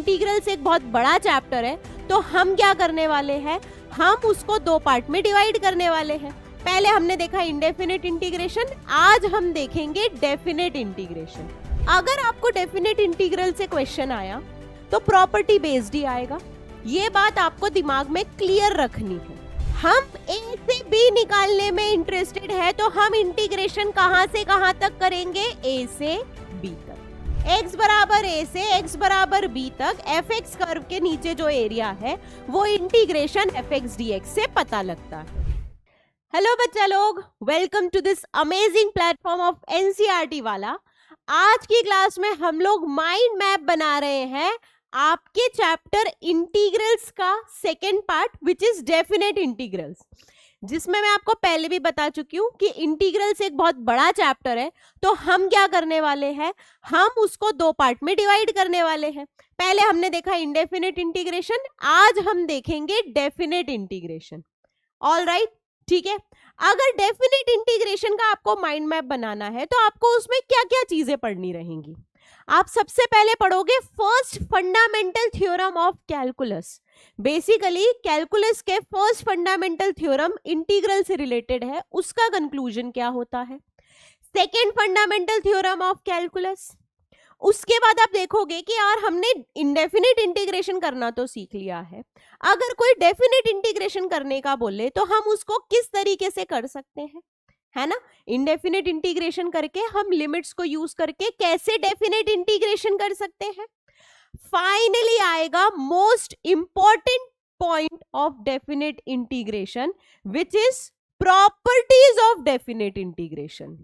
Integrals एक बहुत बड़ा चैप्टर है, तो हम क्या करने वाले हैं, हम उसको दो पार्ट में डिवाइड करने वाले हैं। पहले हमने देखा इंडेफिनिट इंटीग्रेशन, आज हम देखेंगे डेफिनेट इंटीग्रेशन। अगर आपको डेफिनेट इंटीग्रल से क्वेश्चन आया तो प्रॉपर्टी बेस्ड ही आएगा, ये बात आपको दिमाग में क्लियर रखनी है। हम ए से बी निकालने में इंटरेस्टेड है तो हम इंटीग्रेशन कहां से कहां तक करेंगे, ए से बी तक। x बराबर a से x बराबर b तक fx कर्व के नीचे जो एरिया है वो इंटीग्रेशन fx dx से पता लगता है। हेलो बच्चा लोग, welcome to this amazing platform of NCERT वाला। आज की क्लास में हम लोग माइंड मैप बना रहे हैं आपके चैप्टर इंटीग्रल्स का second part which is definite integrals, जिसमें मैं आपको पहले भी बता चुकी हूँ कि इंटीग्रल्स एक बहुत बड़ा चैप्टर है। तो हम क्या करने वाले हैं, हम उसको दो पार्ट में डिवाइड करने वाले हैं। पहले हमने देखा इंडेफिनिट इंटीग्रेशन, आज हम देखेंगे डेफिनेट इंटीग्रेशन। ऑल राइट, ठीक है। अगर डेफिनेट इंटीग्रेशन का आपको माइंड मैप बनाना है तो आपको उसमें क्या क्या चीजें पढ़नी रहेंगी। आप सबसे पहले पढ़ोगे first fundamental theorem of calculus. Basically calculus के फर्स्ट फंडामेंटल थ्योरम इंटीग्रल से रिलेटेड है, उसका कंक्लूजन क्या होता है। Second fundamental theorem of calculus, उसके बाद आप देखोगे कि यार हमने इंडेफिनिट इंटीग्रेशन करना तो सीख लिया है, अगर कोई डेफिनेट इंटीग्रेशन करने का बोले तो हम उसको किस तरीके से कर सकते हैं, है ना। इंडेफिनिट इंटीग्रेशन करके हम लिमिट्स को यूज करके कैसे डेफिनेट इंटीग्रेशन कर सकते हैं। फाइनली आएगा most important point of definite integration which is properties of definite integration,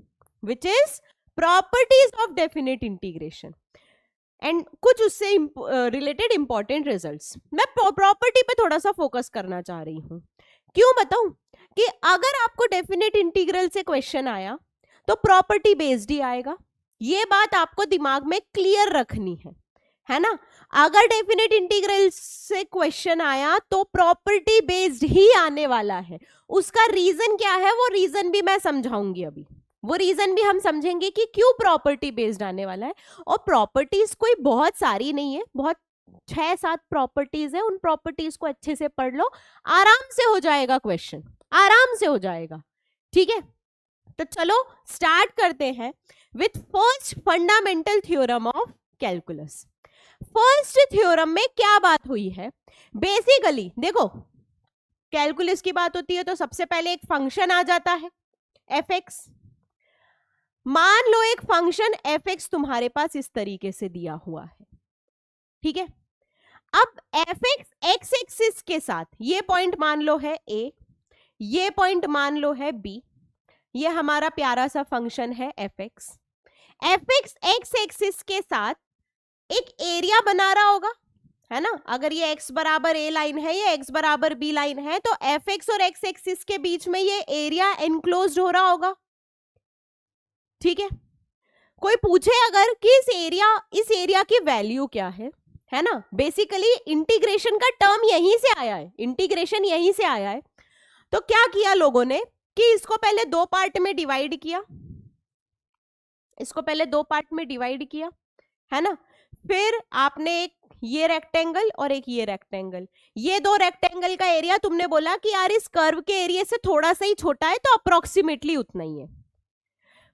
which is properties of definite integration and कुछ उससे रिलेटेड इंपॉर्टेंट रिजल्ट्स। मैं प्रॉपर्टी पे थोड़ा सा फोकस करना चाह रही हूं। क्यों बताऊं कि अगर आपको डेफिनेट इंटीग्रल से क्वेश्चन आया तो प्रॉपर्टी बेस्ड ही आएगा, ये बात आपको दिमाग में क्लियर रखनी है ना। अगर डेफिनेट इंटीग्रल से क्वेश्चन आया तो प्रॉपर्टी बेस्ड ही आने वाला है। उसका रीजन क्या है, वो रीजन भी मैं समझाऊंगी अभी, वो रीजन भी हम समझेंगे कि क्यों प्रॉपर्टी बेस्ड आने वाला है। और प्रॉपर्टीज कोई बहुत सारी नहीं है, बहुत 6-7 प्रॉपर्टीज है। उन प्रॉपर्टीज को अच्छे से पढ़ लो, आराम से हो जाएगा क्वेश्चन, आराम से हो जाएगा, ठीक है। तो चलो स्टार्ट करते हैं with first fundamental theorem of calculus. First theorem में क्या बात हुई है, बेसिकली देखो कैलकुलस की बात होती है तो सबसे पहले एक फंक्शन आ जाता है fx। मान लो एक फंक्शन fx तुम्हारे पास इस तरीके से दिया हुआ है, ठीक है। अब fx x एक्सिस के साथ ये पॉइंट मान लो है a, ये पॉइंट मान लो है b, ये हमारा प्यारा सा फंक्शन है fx। fx x एक्सिस के साथ एक एरिया बना रहा होगा, है ना। अगर ये x बराबर a लाइन है, ये x बराबर b लाइन है, तो fx और x एक्सिस के बीच में ये एरिया एनक्लोज्ड हो रहा होगा, ठीक है। कोई पूछे अगर कि इस एरिया की वैल्यू क्या है ना। बेसिकली इंटीग्रेशन का टर्म यहीं से आया है, इंटीग्रेशन यहीं से आया है। तो क्या किया लोगों ने कि इसको पहले दो पार्ट में डिवाइड किया, इसको पहले दो पार्ट में डिवाइड किया, है ना। फिर आपने एक ये रेक्टेंगल और एक ये रेक्टेंगल, ये दो रेक्टेंगल का एरिया तुमने बोला कि यार इस कर्व के एरिया से थोड़ा सा ही छोटा है तो अप्रोक्सीमेटली उतना ही है।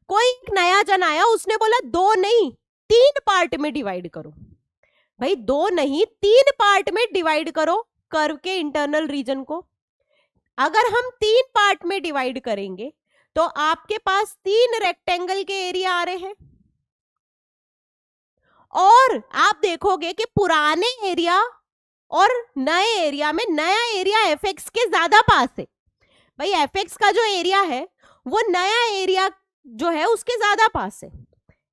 कोई एक नया जन आया, उसने बोला दो नहीं 3 पार्ट में डिवाइड करो। भाई दो नहीं 3 पार्ट में डिवाइड करो कर्व के इंटरनल रीजन को। अगर हम 3 पार्ट में डिवाइड करेंगे तो आपके पास 3 रेक्टेंगल के एरिया आ रहे हैं। और आप देखोगे कि पुराने एरिया और नए एरिया में नया एरिया fx के ज्यादा पास है। भाई fx का जो एरिया है वो नया एरिया जो है उसके ज्यादा पास है।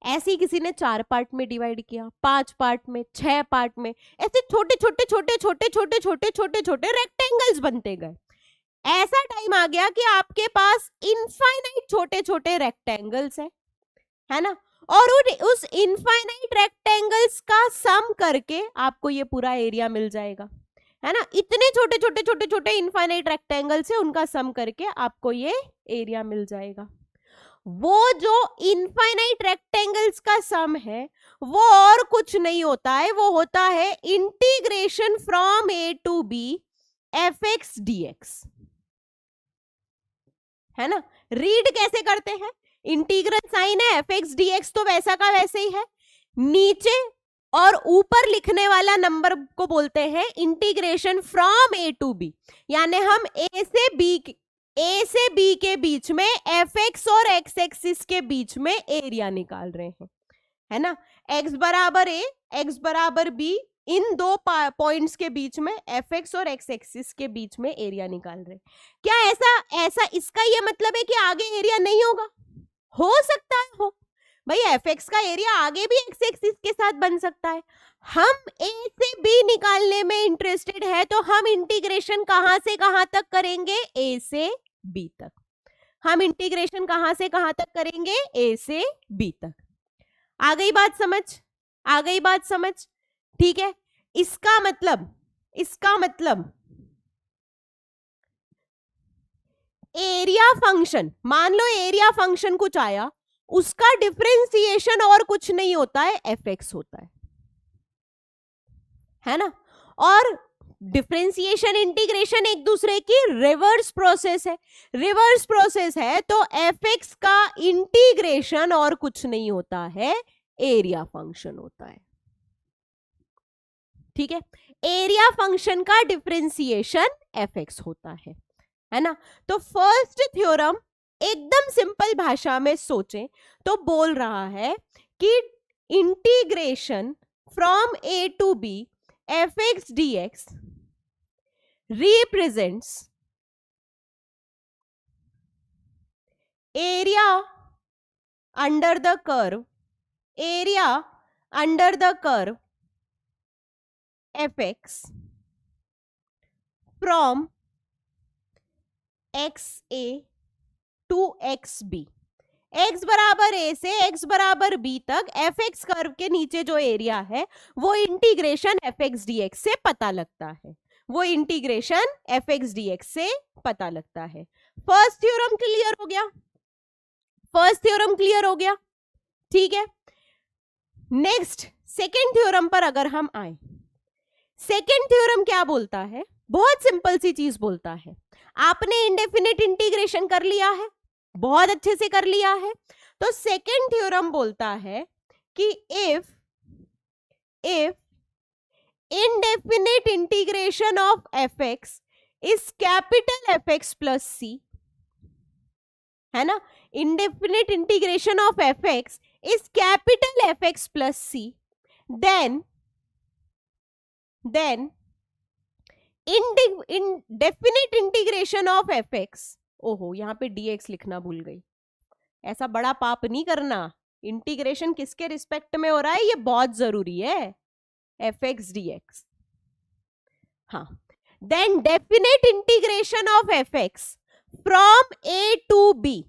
ऐसे ही किसी ने 4 पार्ट में डिवाइड किया, 5 पार्ट में, 6 पार्ट में, ऐसे छोटे छोटे छोटे छोटे छोटे छोटे छोटे छोटे रेक्टेंगल्स बनते गए। ऐसा टाइम आ गया कि आपके पास इनफाइनाइट छोटे छोटे रेक्टेंगल्स है ना। और उस इनफाइनाइट रेक्टेंगल्स का सम करके आपको ये पूरा एरिया मिल जाएगा, है ना। इतने छोटे छोटे छोटे छोटे इनफाइनाइट रेक्टेंगल्स है, उनका सम करके आपको ये एरिया मिल जाएगा। वो जो इनफाइनाइट रेक्टेंगल्स का सम है वो और कुछ नहीं होता है, वो होता है integration from A to b F x D x, है ना। रीड कैसे करते हैं, इंटीग्रल साइन है एफ एक्स डी एक्स तो वैसा का वैसे ही है, नीचे और ऊपर लिखने वाला नंबर को बोलते हैं integration from A to b, यानी हम ए से बी के बीच में एफ एक्स और एक्स एक्सिस के बीच में एरिया निकाल रहे हैं, है ना। एक्स बराबर ए, एक्स बराबर बी, इन दो पॉइंट्स के बीच में एफ एक्स और एक्स एक्सिस के बीच में एरिया निकाल रहे हैं। क्या ऐसा इसका ये मतलब है कि आगे एरिया नहीं होगा? हो सकता है हो, भाई एफ एक्स का एरिया आगे भी एक्स एक्सिस के साथ बन सकता है। हम ए से बी निकालने में इंटरेस्टेड है तो हम इंटीग्रेशन कहां से कहां तक करेंगे, ए से बी तक। हम इंटीग्रेशन कहां से कहां तक करेंगे, ए से बी तक। आ गई बात समझ, आ गई बात समझ, ठीक है। इसका मतलब एरिया फंक्शन, मान लो एरिया फंक्शन कुछ आया, उसका डिफरेंशिएशन और कुछ नहीं होता है, एफ एक्स होता है ना। और डिफरेंशिएशन इंटीग्रेशन एक दूसरे की रिवर्स प्रोसेस है, रिवर्स प्रोसेस है तो एफ एक्स का इंटीग्रेशन और कुछ नहीं होता है, एरिया फंक्शन होता है, ठीक है। एरिया फंक्शन का डिफरेंशिएशन एफ एक्स होता है ना। तो फर्स्ट थ्योरम एकदम सिंपल भाषा में सोचें तो बोल रहा है कि integration from A to b F x D x represents area under the curve, area under the curve fx from xa to xb। x बराबर a से x बराबर b तक एफ एक्स कर्व के नीचे जो एरिया है वो integration F x D x से पता लगता है, वो integration F x D x से पता लगता है। फर्स्ट थ्योरम क्लियर हो गया, फर्स्ट थ्योरम क्लियर हो गया, ठीक है। नेक्स्ट सेकेंड थ्योरम पर अगर हम आए, सेकेंड थ्योरम क्या बोलता है, बहुत सिंपल सी चीज बोलता है। आपने इंडेफिनिट इंटीग्रेशन कर लिया है, बहुत अच्छे से कर लिया है, तो सेकेंड थ्योरम बोलता है कि if indefinite integration of fx is capital fx plus c, है ना। indefinite integration of fx is capital fx plus c, then indefinite integration of fx, ओहो यहाँ पे dx लिखना भूल गई, ऐसा बड़ा पाप नहीं करना। इंटीग्रेशन किसके रिस्पेक्ट में हो रहा है ये बहुत जरूरी है, एफ एक्स डी एक्स। हाँ, then definite integration of F X from A to B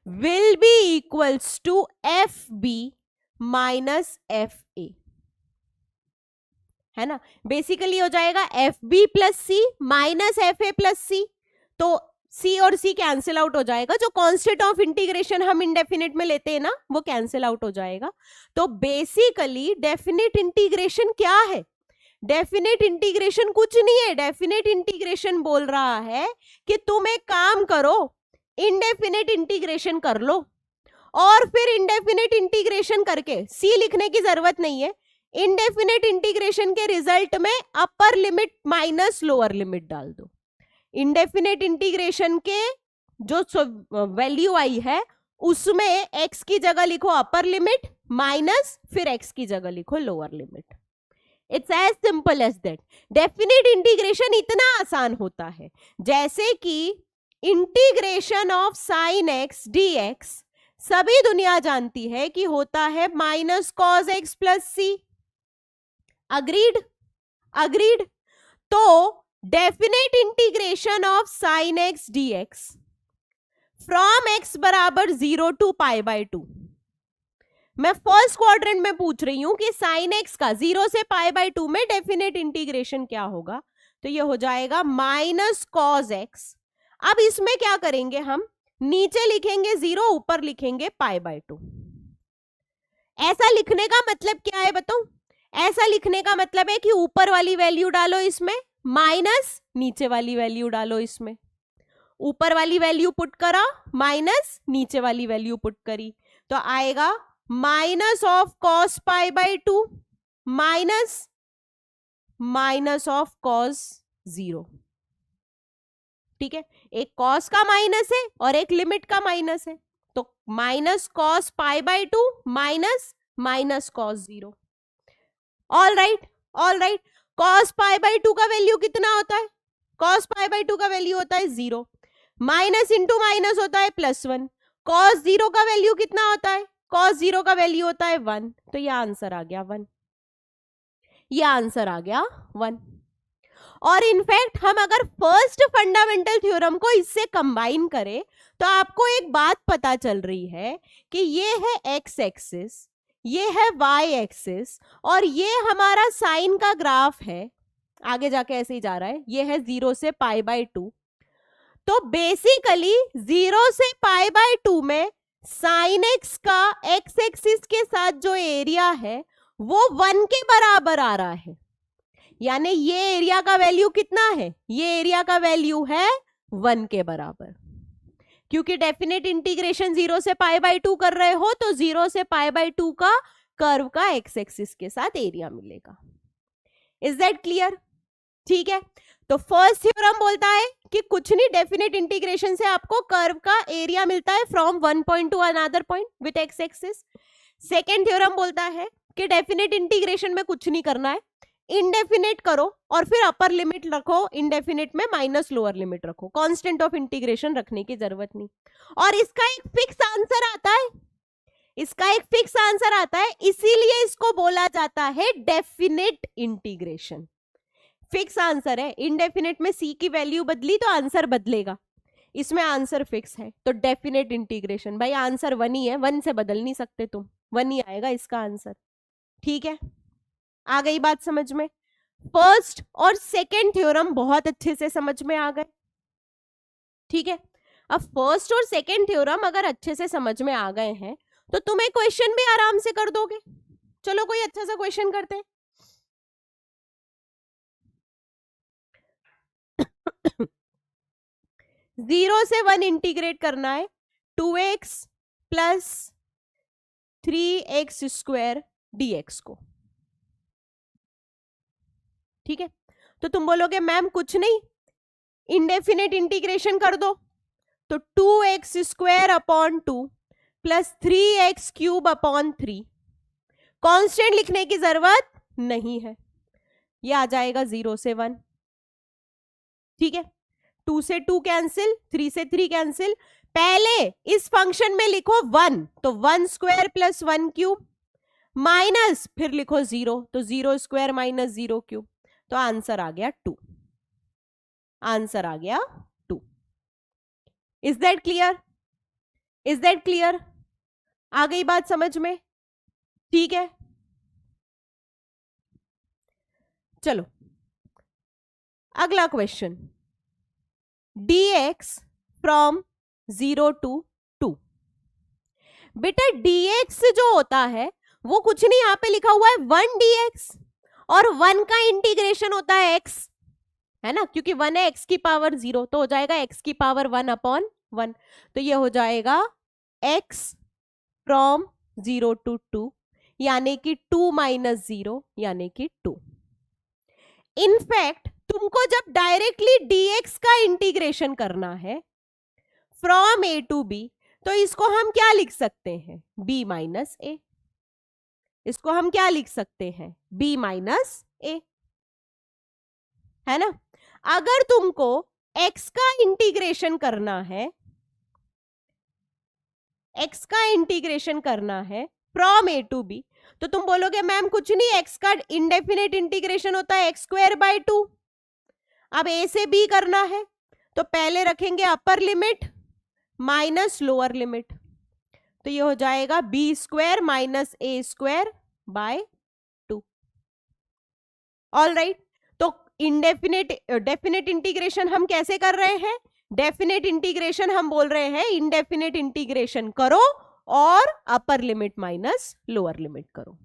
will be equals to F B minus F A, है ना। बेसिकली हो जाएगा F B plus C minus F A plus C, तो C और C cancel out हो जाएगा, जो constant of integration हम इंडेफिनिट में लेते हैं ना वो कैंसिल आउट हो जाएगा। तो बेसिकली डेफिनिट इंटीग्रेशन क्या है, डेफिनिट इंटीग्रेशन कुछ नहीं है, डेफिनिट इंटीग्रेशन बोल रहा है कि तुम एक काम करो, इंडेफिनिट इंटीग्रेशन कर लो और फिर इंडेफिनिट इंटीग्रेशन करके सी लिखने की जरूरत नहीं है, इंडेफिनिट इंटीग्रेशन के रिजल्ट में अपर लिमिट माइनस लोअर लिमिट डाल दो। इंडेफिनिट इंटीग्रेशन के जो वैल्यू आई है उसमें x की जगह लिखो अपर लिमिट माइनस फिर x की जगह लिखो lower limit. It's as simple as that. Definite integration इतना आसान होता है जैसे कि integration of sine X D X सभी दुनिया जानती है कि होता है minus cos X plus C. Agreed, agreed. तो definite integration of sine X D X from X बराबर 0 टू पाई बाय 2, मैं फर्स्ट क्वाड्रेंट में पूछ रही हूं कि साइन एक्स का 0 से पाई बाय 2 में डेफिनेट इंटीग्रेशन क्या होगा, तो ये हो जाएगा माइनस कॉस एक्स। अब इसमें क्या करेंगे हम, नीचे लिखेंगे 0, ऊपर लिखेंगे π/2। ऐसा लिखने का मतलब क्या है बताऊं? ऐसा लिखने का मतलब है कि ऊपर वाली वैल्यू डालो इसमें, माइनस नीचे वाली वैल्यू डालो इसमें। ऊपर वाली वैल्यू पुट करा, माइनस नीचे वाली वैल्यू पुट करी, तो आएगा minus of cos π/2 minus of cos 0। ठीक है, एक cos का माइनस है और एक लिमिट का माइनस है, तो minus cos π/2 minus cos 0। All right, cos π/2 का वैल्यू कितना होता है? cos π/2 का वैल्यू होता है 0, माइनस इंटू माइनस होता है +1। cos 0 का वैल्यू कितना होता है? cos 0 का वैल्यू होता है 1, तो ये आंसर आ गया 1, ये आंसर आ गया 1। और इनफैक्ट हम अगर फर्स्ट फंडामेंटल थ्योरम को इससे कंबाइन करें तो आपको एक बात पता चल रही है कि ये है एक्स एक्सिस, ये है वाई एक्सिस, और ये हमारा साइन का ग्राफ है, आगे जाके ऐसे ही जा रहा है, ये है 0 से π/2। तो बेसिकली 0 से π/2 में साइन एक्स का एक्स एक्सिस के साथ जो एरिया है वो 1 के बराबर आ रहा है, यानी ये एरिया का वैल्यू कितना है? ये एरिया का वैल्यू है 1 के बराबर, क्योंकि डेफिनेट इंटीग्रेशन 0 से π/2 कर रहे हो तो 0 से π/2 का कर्व का एक्स एक्सिस के साथ एरिया मिलेगा। Is that clear? ठीक है, तो फर्स्ट थ्योरम बोलता है कि कुछ नहीं, डेफिनेट इंटीग्रेशन से आपको कर्व का एरिया मिलता है from one point two another point with x axis. Second theorem बोलता है कि डेफिनेट इंटीग्रेशन में कुछ नहीं करना है, इंडेफिनेट करो और फिर अपर लिमिट रखो, इंडेफिनेट में माइनस लोअर लिमिट रखो, कांस्टेंट ऑफ इंटीग्रेशन रखने की जरूरत नहीं। और इसका एक फिक्स आंसर आता है, इसका एक फिक्स आंसर आता है, इसीलिए इसको बोला जाता है डेफिनेट इंटीग्रेशन। फिक्स आंसर है, इंडेफिनेट में सी की वैल्यू बदली तो आंसर बदलेगा, इसमें आंसर फिक्स है, तो डेफिनेट इंटीग्रेशन। भाई आंसर 1 ही है, 1 से बदल नहीं सकते तुम, 1 ही आएगा इसका आंसर। ठीक है, आ गई बात समझ में? फर्स्ट और सेकेंड थ्योरम बहुत अच्छे से समझ में आ गए। ठीक है, अब फर्स्ट और सेकेंड थ्योरम अगर अच्छे से समझ में आ गए हैं तो तुम्हें क्वेश्चन भी आराम से कर दोगे। चलो कोई अच्छा सा क्वेश्चन करते हैं। 0 से 1 इंटीग्रेट करना है 2x plus 3x square dx को। ठीक है, तो तुम बोलोगे मैम कुछ नहीं, इंडेफिनेट इंटीग्रेशन कर दो, तो 2x square upon 2 plus 3x cube upon 3, constant लिखने की जरूरत नहीं है, ये आ जाएगा 0 से 1। ठीक है, 2 से 2 कैंसिल, 3 से 3 कैंसिल, पहले इस फंक्शन में लिखो 1, तो 1 स्क्वायर प्लस 1 क्यूब, माइनस फिर लिखो 0, तो 0 स्क्वायर माइनस 0 क्यूब, तो आंसर आ गया 2, आंसर आ गया 2। Is that clear? Is that clear? आ गई बात समझ में? ठीक है, चलो अगला क्वेश्चन, dx फ्रॉम 0 to 2। बेटा dx जो होता है वो कुछ नहीं, यहां पे लिखा हुआ है 1 dx, और 1 का इंटीग्रेशन होता है x, है ना, क्योंकि 1 है x की पावर 0, तो हो जाएगा x की पावर 1 अपॉन 1, तो ये हो जाएगा x फ्रॉम 0 to 2, यानी कि 2 माइनस 0 यानी कि 2। इनफैक्ट तुमको जब डायरेक्टली dx का इंटीग्रेशन करना है फ्रॉम a to b, तो इसको हम क्या लिख सकते हैं? b माइनस a, इसको हम क्या लिख सकते हैं? b माइनस a, है ना। अगर तुमको x का इंटीग्रेशन करना है, x का इंटीग्रेशन करना है फ्रॉम a to b, तो तुम बोलोगे मैम कुछ नहीं, x का इंडेफिनेट इंटीग्रेशन होता है x स्क्वायर बाय 2। अब a से b करना है तो पहले रखेंगे अपर लिमिट माइनस लोअर लिमिट, तो ये हो जाएगा b square minus a square by 2। All right, तो इंडेफिनेट डेफिनेट इंटीग्रेशन हम कैसे कर रहे हैं? डेफिनेट इंटीग्रेशन हम बोल रहे हैं इनडेफिनेट इंटीग्रेशन करो और अपर लिमिट माइनस लोअर लिमिट करो।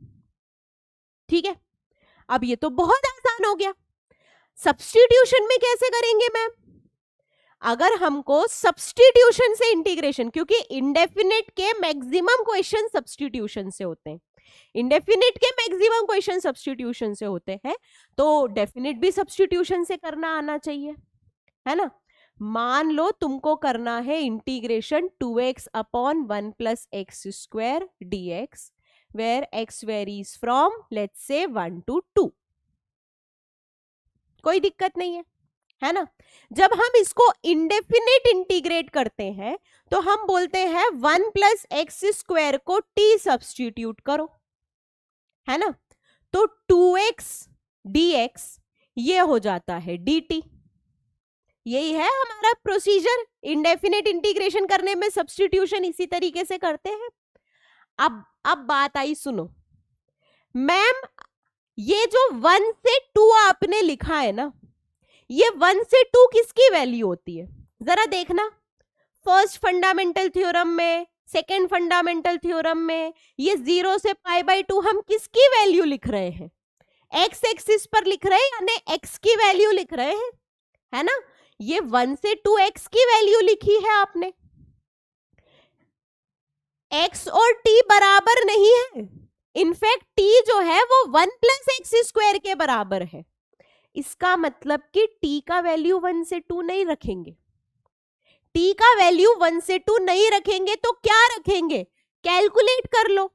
ठीक है, अब ये तो बहुत आसान हो गया। सब्स्टिट्यूशन में कैसे करेंगे मैम? अगर हमको सब्स्टिट्यूशन से इंटीग्रेशन, क्योंकि इंडेफिनेट के मैक्सिमम क्वेश्चन सब्स्टिट्यूशन से होते हैं, इंडेफिनेट के मैक्सिमम क्वेश्चन सब्स्टिट्यूशन से होते हैं, तो डेफिनेट भी सब्स्टिट्यूशन से करना आना चाहिए, है ना। मान लो तुमको करना है integration 2x upon 1 plus x square dx, where x varies from let's say 1 to 2। कोई दिक्कत नहीं है ना। जब हम इसको इंडेफिनेट इंटीग्रेट करते हैं तो हम बोलते हैं 1 प्लस एक्स स्क्वायर को t सब्स्टिट्यूट करो, है ना। तो 2x dx ये हो जाता है dt। यही है हमारा प्रोसीजर, इंडेफिनेट इंटीग्रेशन करने में सब्स्टिट्यूशन इसी तरीके से करते हैं। अब बात आई, सुनो मैम, ये जो 1 से 2 आपने लिखा है ना, ये 1 से 2 किसकी वैल्यू होती है? जरा देखना, फर्स्ट फंडामेंटल थ्योरम में, सेकेंड फंडामेंटल थ्योरम में, ये 0 से π/2 हम किसकी वैल्यू लिख रहे हैं? एक्स एक्सिस पर लिख रहे हैं यानी एक्स की वैल्यू लिख रहे हैं, है ना। ये 1 से 2 एक्स की वैल्यू लिखी है आपने। एक्स और टी बराबर नहीं है, इनफैक्ट टी जो है वो 1 प्लस एक्स स्क्वायर के बराबर है। इसका मतलब कि टी का वैल्यू 1 से 2 नहीं रखेंगे। टी का वैल्यू 1 से 2 नहीं रखेंगे तो क्या रखेंगे? कैलकुलेट कर लो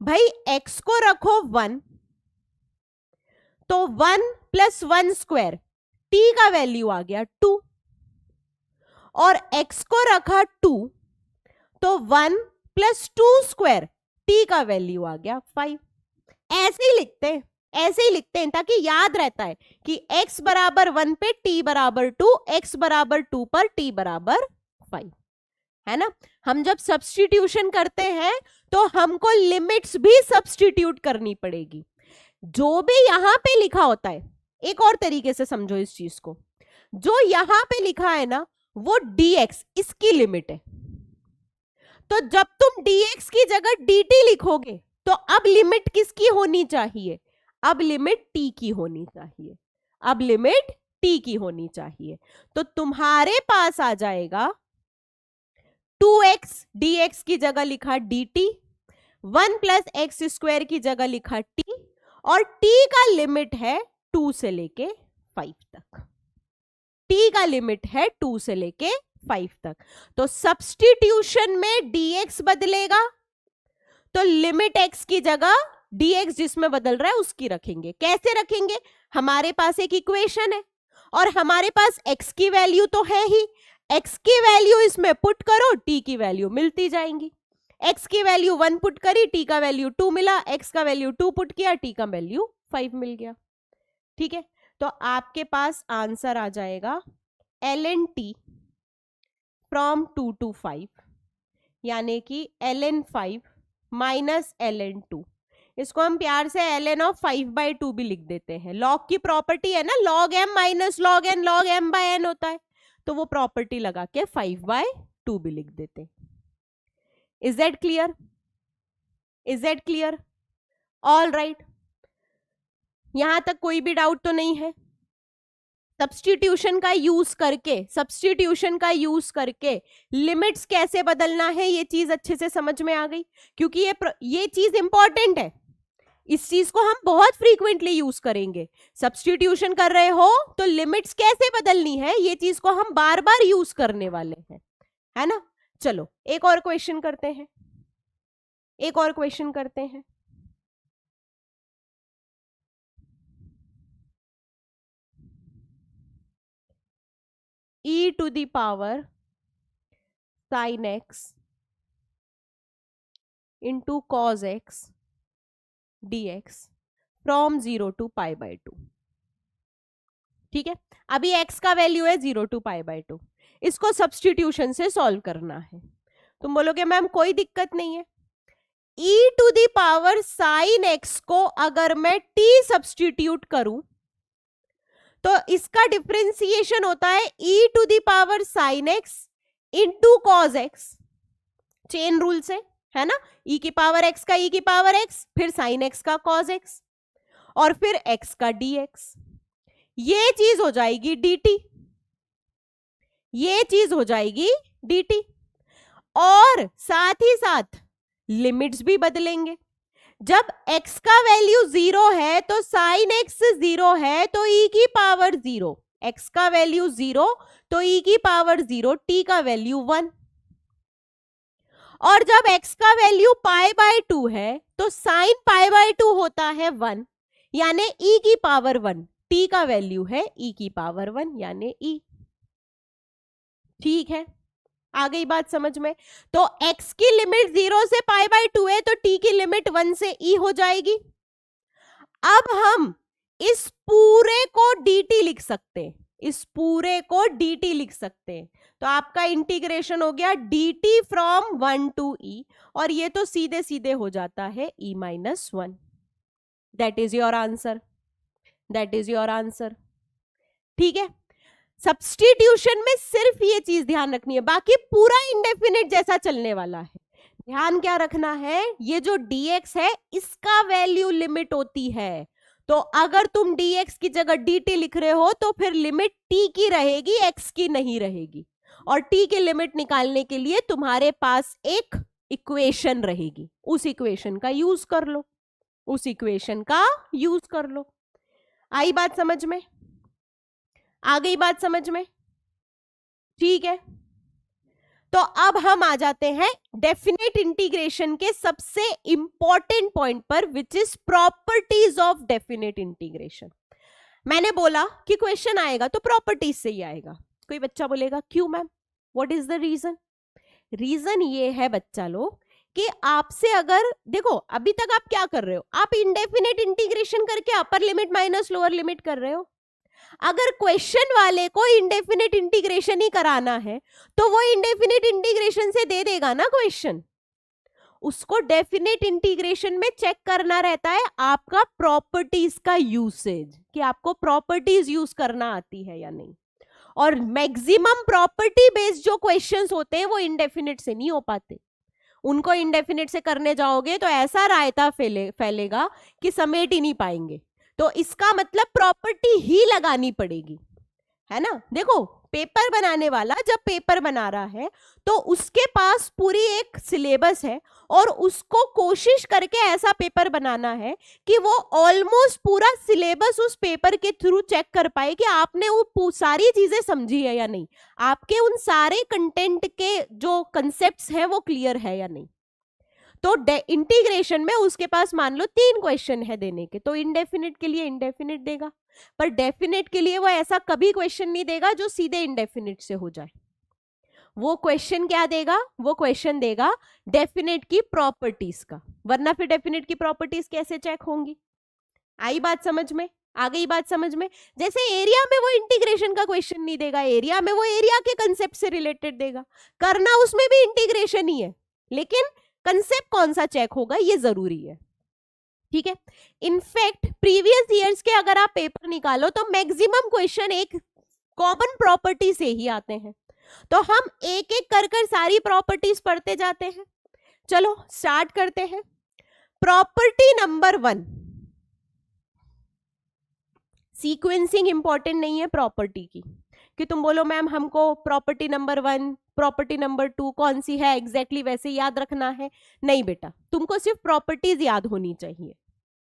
भाई, एक्स को रखो 1, तो 1 प्लस 1 स्क्वायर, टी का वैल्यू आ गया 2, और एक्स को रखा 2, तो 1 प्लस 2 स्क्वायर, टी का वैल्यू आ गया 5। ऐसे ही लिखते हैं ताकि याद रहता है कि x बराबर 1 पे t बराबर 2, x बराबर 2 पर t बराबर 5, है ना। हम जब सब्स्टिट्यूशन करते हैं तो हमको लिमिट्स भी सब्स्टिट्यूट करनी पड़ेगी। जो भी यहां पे लिखा होता है, एक और तरीके से समझो इस चीज को, जो यहां पे लिखा है ना वो dx इसकी लिमिट है। तो जब तुम dx की जगह dt लिखोगे तो अब लिमिट किसकी होनी चाहिए? अब लिमिट t की होनी चाहिए, अब लिमिट t की होनी चाहिए। तो तुम्हारे पास आ जाएगा 2x dx की जगह लिखा dt, 1 प्लस एक्स स्क्वायर की जगह लिखा t, और t का लिमिट है 2 से लेके 5 तक। t का लिमिट है 2 से लेके 5 तक। तो सब्स्टिट्यूशन में dx बदलेगा तो लिमिट x की जगह dx जिसमें बदल रहा है उसकी रखेंगे। कैसे रखेंगे? हमारे पास एक इक्वेशन है और हमारे पास x की वैल्यू तो है ही, x की वैल्यू इसमें पुट करो, t की वैल्यू मिलती जाएंगी। x की वैल्यू 1 पुट करी, t का वैल्यू 2 मिला, x का वैल्यू 2 पुट किया, t का वैल्यू 5 मिल गया। ठीक है, तो आपके पास आंसर आ जाएगा ln t फ्रॉम 2 to 5, यानी कि ln 5 माइनस ln 2। इसको हम प्यार से ln ऑफ 5/2 भी लिख देते हैं। लॉग की प्रॉपर्टी है ना, log m माइनस log n log m/n होता है, तो वो प्रॉपर्टी लगा के 5/2 भी लिख देते। Is that clear? Is that clear? All right, यहां तक कोई भी डाउट तो नहीं है? सब्स्टिट्यूशन का यूज करके लिमिट्स कैसे बदलना है ये चीज अच्छे से समझ में आ गई, क्योंकि ये चीज इंपॉर्टेंट है। इस चीज को हम बहुत फ्रीक्वेंटली यूज करेंगे। सब्स्टिट्यूशन कर रहे हो तो लिमिट्स कैसे बदलनी है ये चीज को हम बार बार यूज करने वाले हैं, है ना। चलो एक और क्वेश्चन करते हैं, e to the power sin x into cos x dx from 0 to π/2। ठीक है, अभी x का वैल्यू है 0 to π/2, इसको सब्स्टिट्यूशन से सॉल्व करना है। तुम बोलोगे मैम कोई दिक्कत नहीं है, e to the power sin x को अगर मैं t सब्स्टिट्यूट करूं तो इसका डिफरेंशिएशन होता है e to the power sine x into cos x, chain rule से, है ना। e की पावर x का e की पावर x, फिर साइन x का कॉज x, और फिर x का dx। ये चीज हो जाएगी dt, ये चीज हो जाएगी dt, और साथ ही साथ लिमिट्स भी बदलेंगे। जब x का वैल्यू 0 है तो साइन x 0 है तो e की पावर 0, x का वैल्यू 0 तो e की पावर 0, t का वैल्यू 1, और जब x का वैल्यू पाई बाय 2 है तो साइन पाई बाय 2 होता है 1, यानी e की पावर 1, t का वैल्यू है e की पावर 1 यानी e। ठीक है, आ गई बात समझ में। तो x की लिमिट 0 से पाई बाय 2 है तो t की लिमिट 1 से e हो जाएगी। अब हम इस पूरे को dt लिख सकते हैं, इस पूरे को dt लिख सकते हैं। तो आपका इंटीग्रेशन हो गया dt फ्रॉम 1 टू e, और ये तो सीधे सीधे हो जाता है e minus 1। That is your answer, that is your answer. ठीक है, सब्स्टिट्यूशन में सिर्फ ये चीज ध्यान रखनी है, बाकी पूरा इंडेफिनिट जैसा चलने वाला है। ध्यान क्या रखना है, ये जो dx है इसका वैल्यू लिमिट होती है। तो अगर तुम dx की जगह dt लिख रहे हो तो फिर लिमिट t की रहेगी, x की नहीं रहेगी। और t की लिमिट निकालने के लिए तुम्हारे पास एक इक्वेशन रहेगी, उस इक्वेशन का यूज कर लो, उस इक्वेशन का यूज कर लो। आई बात समझ में, आ गई बात समझ में। ठीक है, तो अब हम आ जाते हैं डेफिनेट इंटीग्रेशन के सबसे इंपॉर्टेंट पॉइंट पर, which is properties of definite integration. मैंने बोला कि क्वेश्चन आएगा तो प्रॉपर्टीज से ही आएगा। कोई बच्चा बोलेगा क्यों ma'am, what is the reason? Reason ये है बच्चा लोग कि आपसे अगर देखो अभी तक आप क्या कर रहे हो, आप इंडेफिनेट इंटीग्रेशन करके अपर लिमिट माइनस लोअर लिमिट कर रहे हो। अगर क्वेश्चन वाले को इंडेफिनेट इंटीग्रेशन ही कराना है तो वो इंडेफिनेट इंटीग्रेशन से दे देगा ना क्वेश्चन। उसको डेफिनेट इंटीग्रेशन में चेक करना रहता है आपका प्रॉपर्टीज का यूसेज, कि आपको प्रॉपर्टीज यूज करना आती है या नहीं। और मैक्सिमम प्रॉपर्टी बेस्ड जो क्वेश्चंस होते हैं वो इंडेफिनिट से नहीं हो पाते। उनको इंडेफिनिट से करने जाओगे तो ऐसा रायता फैलेगा कि समेट ही नहीं पाएंगे। तो इसका मतलब प्रॉपर्टी ही लगानी पड़ेगी, है ना। देखो पेपर बनाने वाला जब पेपर बना रहा है तो उसके पास पूरी एक सिलेबस है और उसको कोशिश करके ऐसा पेपर बनाना है कि वो ऑलमोस्ट पूरा सिलेबस उस पेपर के थ्रू चेक कर पाए कि आपने वो सारी चीजें समझी है या नहीं, आपके उन सारे कंटेंट के जो कंसेप्ट्स हैं वो क्लियर है या नहीं। तो इंटीग्रेशन में उसके पास मान लो 3 क्वेश्चन है देने के, तो इंडेफिनिट के लिए इंडेफिनिट देगा, पर डेफिनेट के लिए वो ऐसा कभी क्वेश्चन नहीं देगा जो सीधे इंडेफिनिट से हो जाए। वो क्वेश्चन क्या देगा, वो क्वेश्चन देगा डेफिनेट की प्रॉपर्टीज का, वरना फिर डेफिनेट की प्रॉपर्टीज कैसे चेक होंगी। आई बात समझ में, आ गई बात समझ में। जैसे एरिया में वो इंटीग्रेशन का क्वेश्चन नहीं देगा, एरिया में वो एरिया के कंसेप्ट से रिलेटेड देगा, करना उसमें भी इंटीग्रेशन ही है, लेकिन कंसेप्ट कौन सा चेक होगा ये जरूरी है। ठीक है, इनफैक्ट प्रीवियस ईयर्स के अगर आप पेपर निकालो तो मैक्सिमम क्वेश्चन एक कॉमन प्रॉपर्टी से ही आते हैं। तो हम एक एक कर कर सारी प्रॉपर्टीज पढ़ते जाते हैं। चलो स्टार्ट करते हैं। प्रॉपर्टी नंबर 1, सीक्वेंसिंग इंपॉर्टेंट नहीं है प्रॉपर्टी की, कि तुम बोलो मैम हमको प्रॉपर्टी नंबर 1 प्रॉपर्टी नंबर 2 कौन सी है एग्जैक्टली वैसे याद रखना है। नहीं बेटा, तुमको सिर्फ प्रॉपर्टीज याद होनी चाहिए,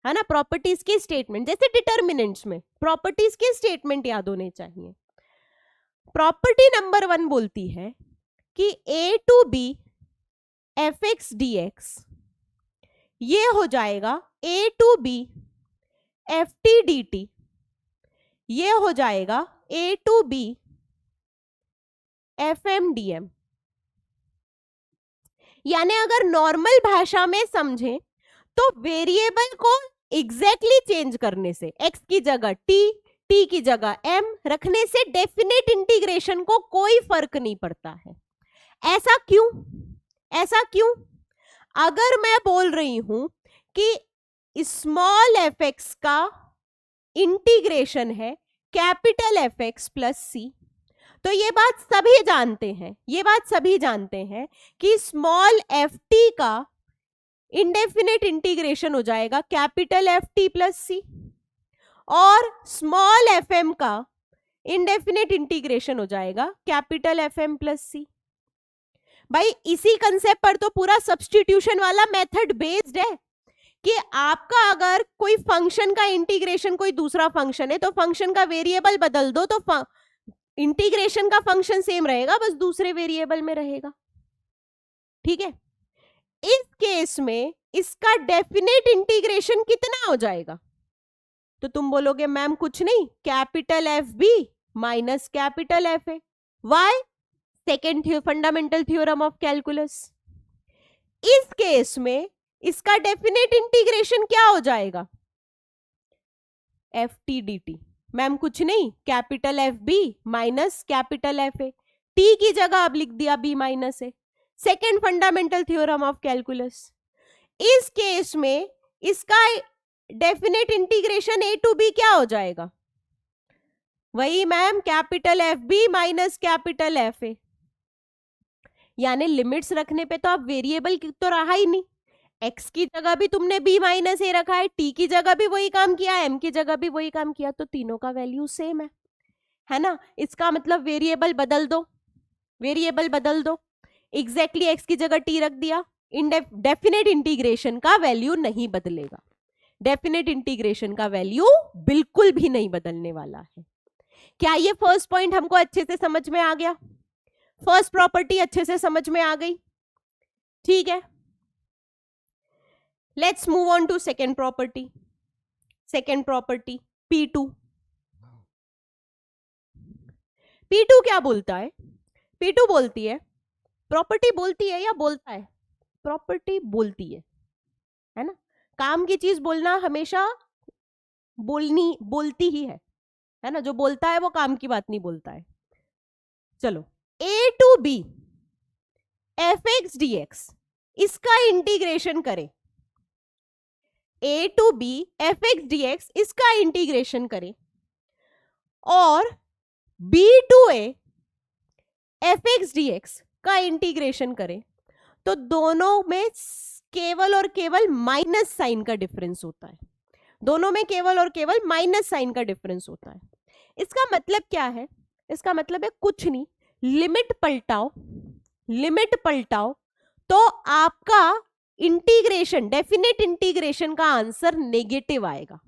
है ना। प्रॉपर्टीज के स्टेटमेंट, जैसे डिटर्मिनेंट्स में प्रॉपर्टीज के स्टेटमेंट याद होने चाहिए। प्रॉपर्टी नंबर 1 बोलती है कि a to b fx dx ये हो जाएगा a to b ft dt, ये हो जाएगा a to b fm dm। यानी अगर नॉर्मल भाषा में समझें तो वेरिएबल को एग्जैक्टली चेंज करने से, x की जगह t की जगह m रखने से डेफिनेट इंटीग्रेशन को कोई फर्क नहीं पड़ता है। ऐसा क्यों, ऐसा क्यों? अगर मैं बोल रही हूं कि स्मॉल fx का इंटीग्रेशन है capital F x plus C. तो ये बात सभी जानते हैं, ये बात सभी जानते हैं कि स्मॉल एफ टी का इंडेफिनिट इंटीग्रेशन हो जाएगा कैपिटल एफ टी प्लस सी, और स्मॉल एफ एम का इंडेफिनिट इंटीग्रेशन हो जाएगा कैपिटल एफ एम प्लस सी। भाई इसी कंसेप्ट पर तो पूरा सब्स्टिट्यूशन वाला मेथड बेस्ड है कि आपका अगर कोई फंक्शन का इंटीग्रेशन कोई दूसरा फंक्शन है तो फंक्शन का वेरिएबल बदल दो तो इंटीग्रेशन का फंक्शन सेम रहेगा, बस दूसरे वेरिएबल में रहेगा। ठीक है, इस केस में इसका डेफिनेट इंटीग्रेशन कितना हो जाएगा? तो तुम बोलोगे मैम कुछ नहीं, capital f B minus capital f a. Why? Second fundamental theorem of calculus. इस केस में इसका डेफिनेट इंटीग्रेशन क्या हो जाएगा? F t d t. Ma'am कुछ नहीं, capital f B minus capital f a, t की जगह अब लिख दिया b minus a. Second fundamental theorem of calculus. इस केस में इसका definite integration a to b क्या हो जाएगा? वही ma'am, capital f B minus capital f a. यानी लिमिट्स रखने पे तो अब वेरिएबल तो रहा ही नहीं, x की जगह भी तुमने b माइनस ए रखा है, t की जगह भी वही काम किया, m की जगह भी वही काम किया, तो तीनों का वैल्यू सेम है ना। इसका मतलब वेरिएबल बदल दो, वेरिएबल बदल दो, एग्जैक्टली x की जगह t रख दिया। डेफिनेट इंटीग्रेशन का वैल्यू नहीं बदलेगा, डेफिनेट इंटीग्रेशन का वैल्यू बिल्कुल भी नहीं बदलने वाला है। क्या ये फर्स्ट पॉइंट हमको अच्छे से समझ में आ गया? फर्स्ट प्रॉपर्टी अच्छे से समझ में आ गई? ठीक है, let's move on to second property. Second property P2। P2 क्या बोलता है? P2 बोलती है, प्रॉपर्टी बोलती है या बोलता है? प्रॉपर्टी बोलती है ना। काम की चीज बोलना हमेशा बोलती ही है ना। जो बोलता है वो काम की बात नहीं बोलता है। चलो, a to b f x D x, इसका इंटीग्रेशन करें। a to b f x D x, इसका इंटीग्रेशन करें, और b to a f x D x का इंटीग्रेशन करें, तो दोनों में केवल और केवल माइनस साइन का डिफरेंस होता है। दोनों में केवल और केवल माइनस साइन का डिफरेंस होता है। इसका मतलब क्या है? इसका मतलब है कुछ नहीं, लिमिट पलटाओ, लिमिट पलटाओ तो आपका इंटीग्रेशन, डेफिनेट इंटीग्रेशन का आंसर नेगेटिव आएगा,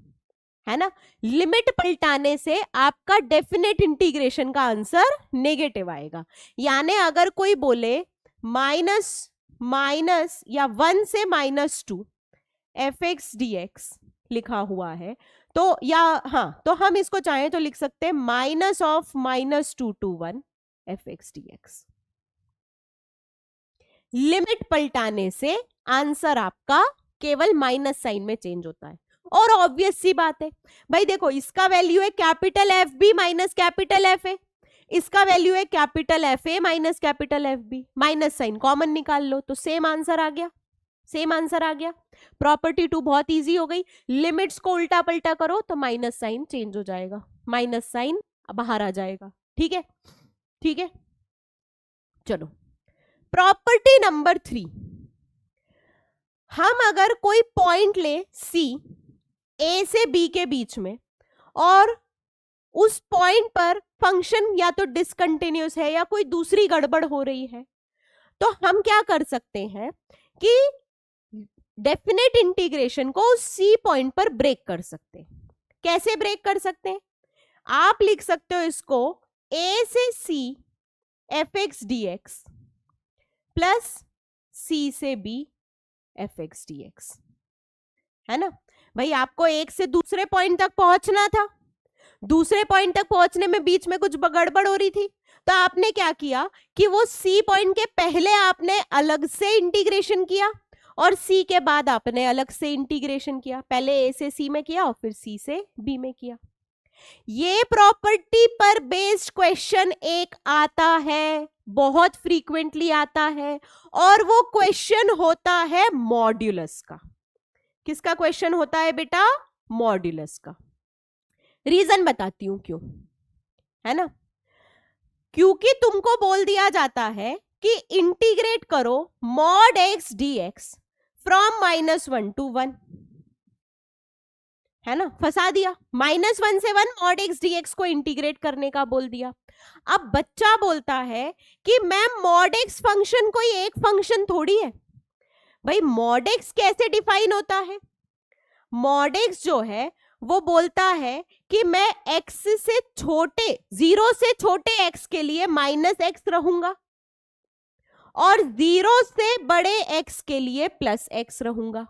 है ना। लिमिट पलटाने से आपका डेफिनेट इंटीग्रेशन का आंसर नेगेटिव आएगा। यानी अगर कोई बोले माइनस माइनस या 1 से -2 एफ एक्स डी एक्स लिखा हुआ है, तो या हाँ, तो हम इसको चाहें तो लिख सकते हैं minus of -2 to 1 F x D X. Limit पलटाने से आंसर आपका केवल माइनस साइन में चेंज होता है। और ऑब्वियस सी बात है भाई, देखो इसका वैल्यू है capital f B minus capital f a, इसका वैल्यू है capital f a minus capital f B, minus sign common निकाल लो तो सेम आंसर आ गया, सेम आंसर आ गया। प्रॉपर्टी 2 बहुत इजी हो गई, लिमिट्स को उल्टा पलटा करो तो माइनस साइन चेंज हो जाएगा, माइनस साइन बाहर आ जाएगा। ठीक है, ठीक है। चलो, प्रॉपर्टी नंबर 3, हम अगर कोई पॉइंट ले C A से B के बीच में, और उस पॉइंट पर फंक्शन या तो डिसकंटिन्यूअस है या कोई दूसरी गड़बड़ हो रही है, तो हम क्या कर सकते हैं कि डेफिनेट इंटीग्रेशन को उस C पॉइंट पर ब्रेक कर सकते हैं। कैसे ब्रेक कर सकते हैं? आप लिख सकते हो इसको A से C F x D x plus C से B f x D x, है ना। भाई आपको एक से दूसरे पॉइंट तक पहुंचना था, दूसरे पॉइंट तक पहुंचने में बीच में कुछ गड़बड़ हो रही थी, तो आपने क्या किया कि वो C पॉइंट के पहले आपने अलग से इंटीग्रेशन किया और C के बाद आपने अलग से इंटीग्रेशन किया। पहले A से C में किया और फिर C से B में किया। ये प्रॉपर्टी पर बेस्ड क्वेश्चन एक आता है, बहुत फ्रीक्वेंटली आता है, और वो क्वेश्चन होता है मॉड्यूलस का। किसका क्वेश्चन होता है बेटा? मॉड्यूलस का। रीजन बताती हूं क्यों, है ना। क्योंकि तुमको बोल दिया जाता है कि इंटीग्रेट करो mod x D X from -1 to 1, है ना, फंसा दिया। -1 से 1 मॉड एक्स डी एक्स को इंटीग्रेट करने का बोल दिया। अब बच्चा बोलता है कि मैम मॉड एक्स फंक्शन कोई एक फंक्शन थोड़ी है। भाई मॉड एक्स कैसे डिफाइन होता है? मॉड एक्स जो है वो बोलता है कि मैं x से छोटे, 0 से छोटे x के लिए -x रहूंगा और 0 से बड़े x के लिए +x रहूंगा।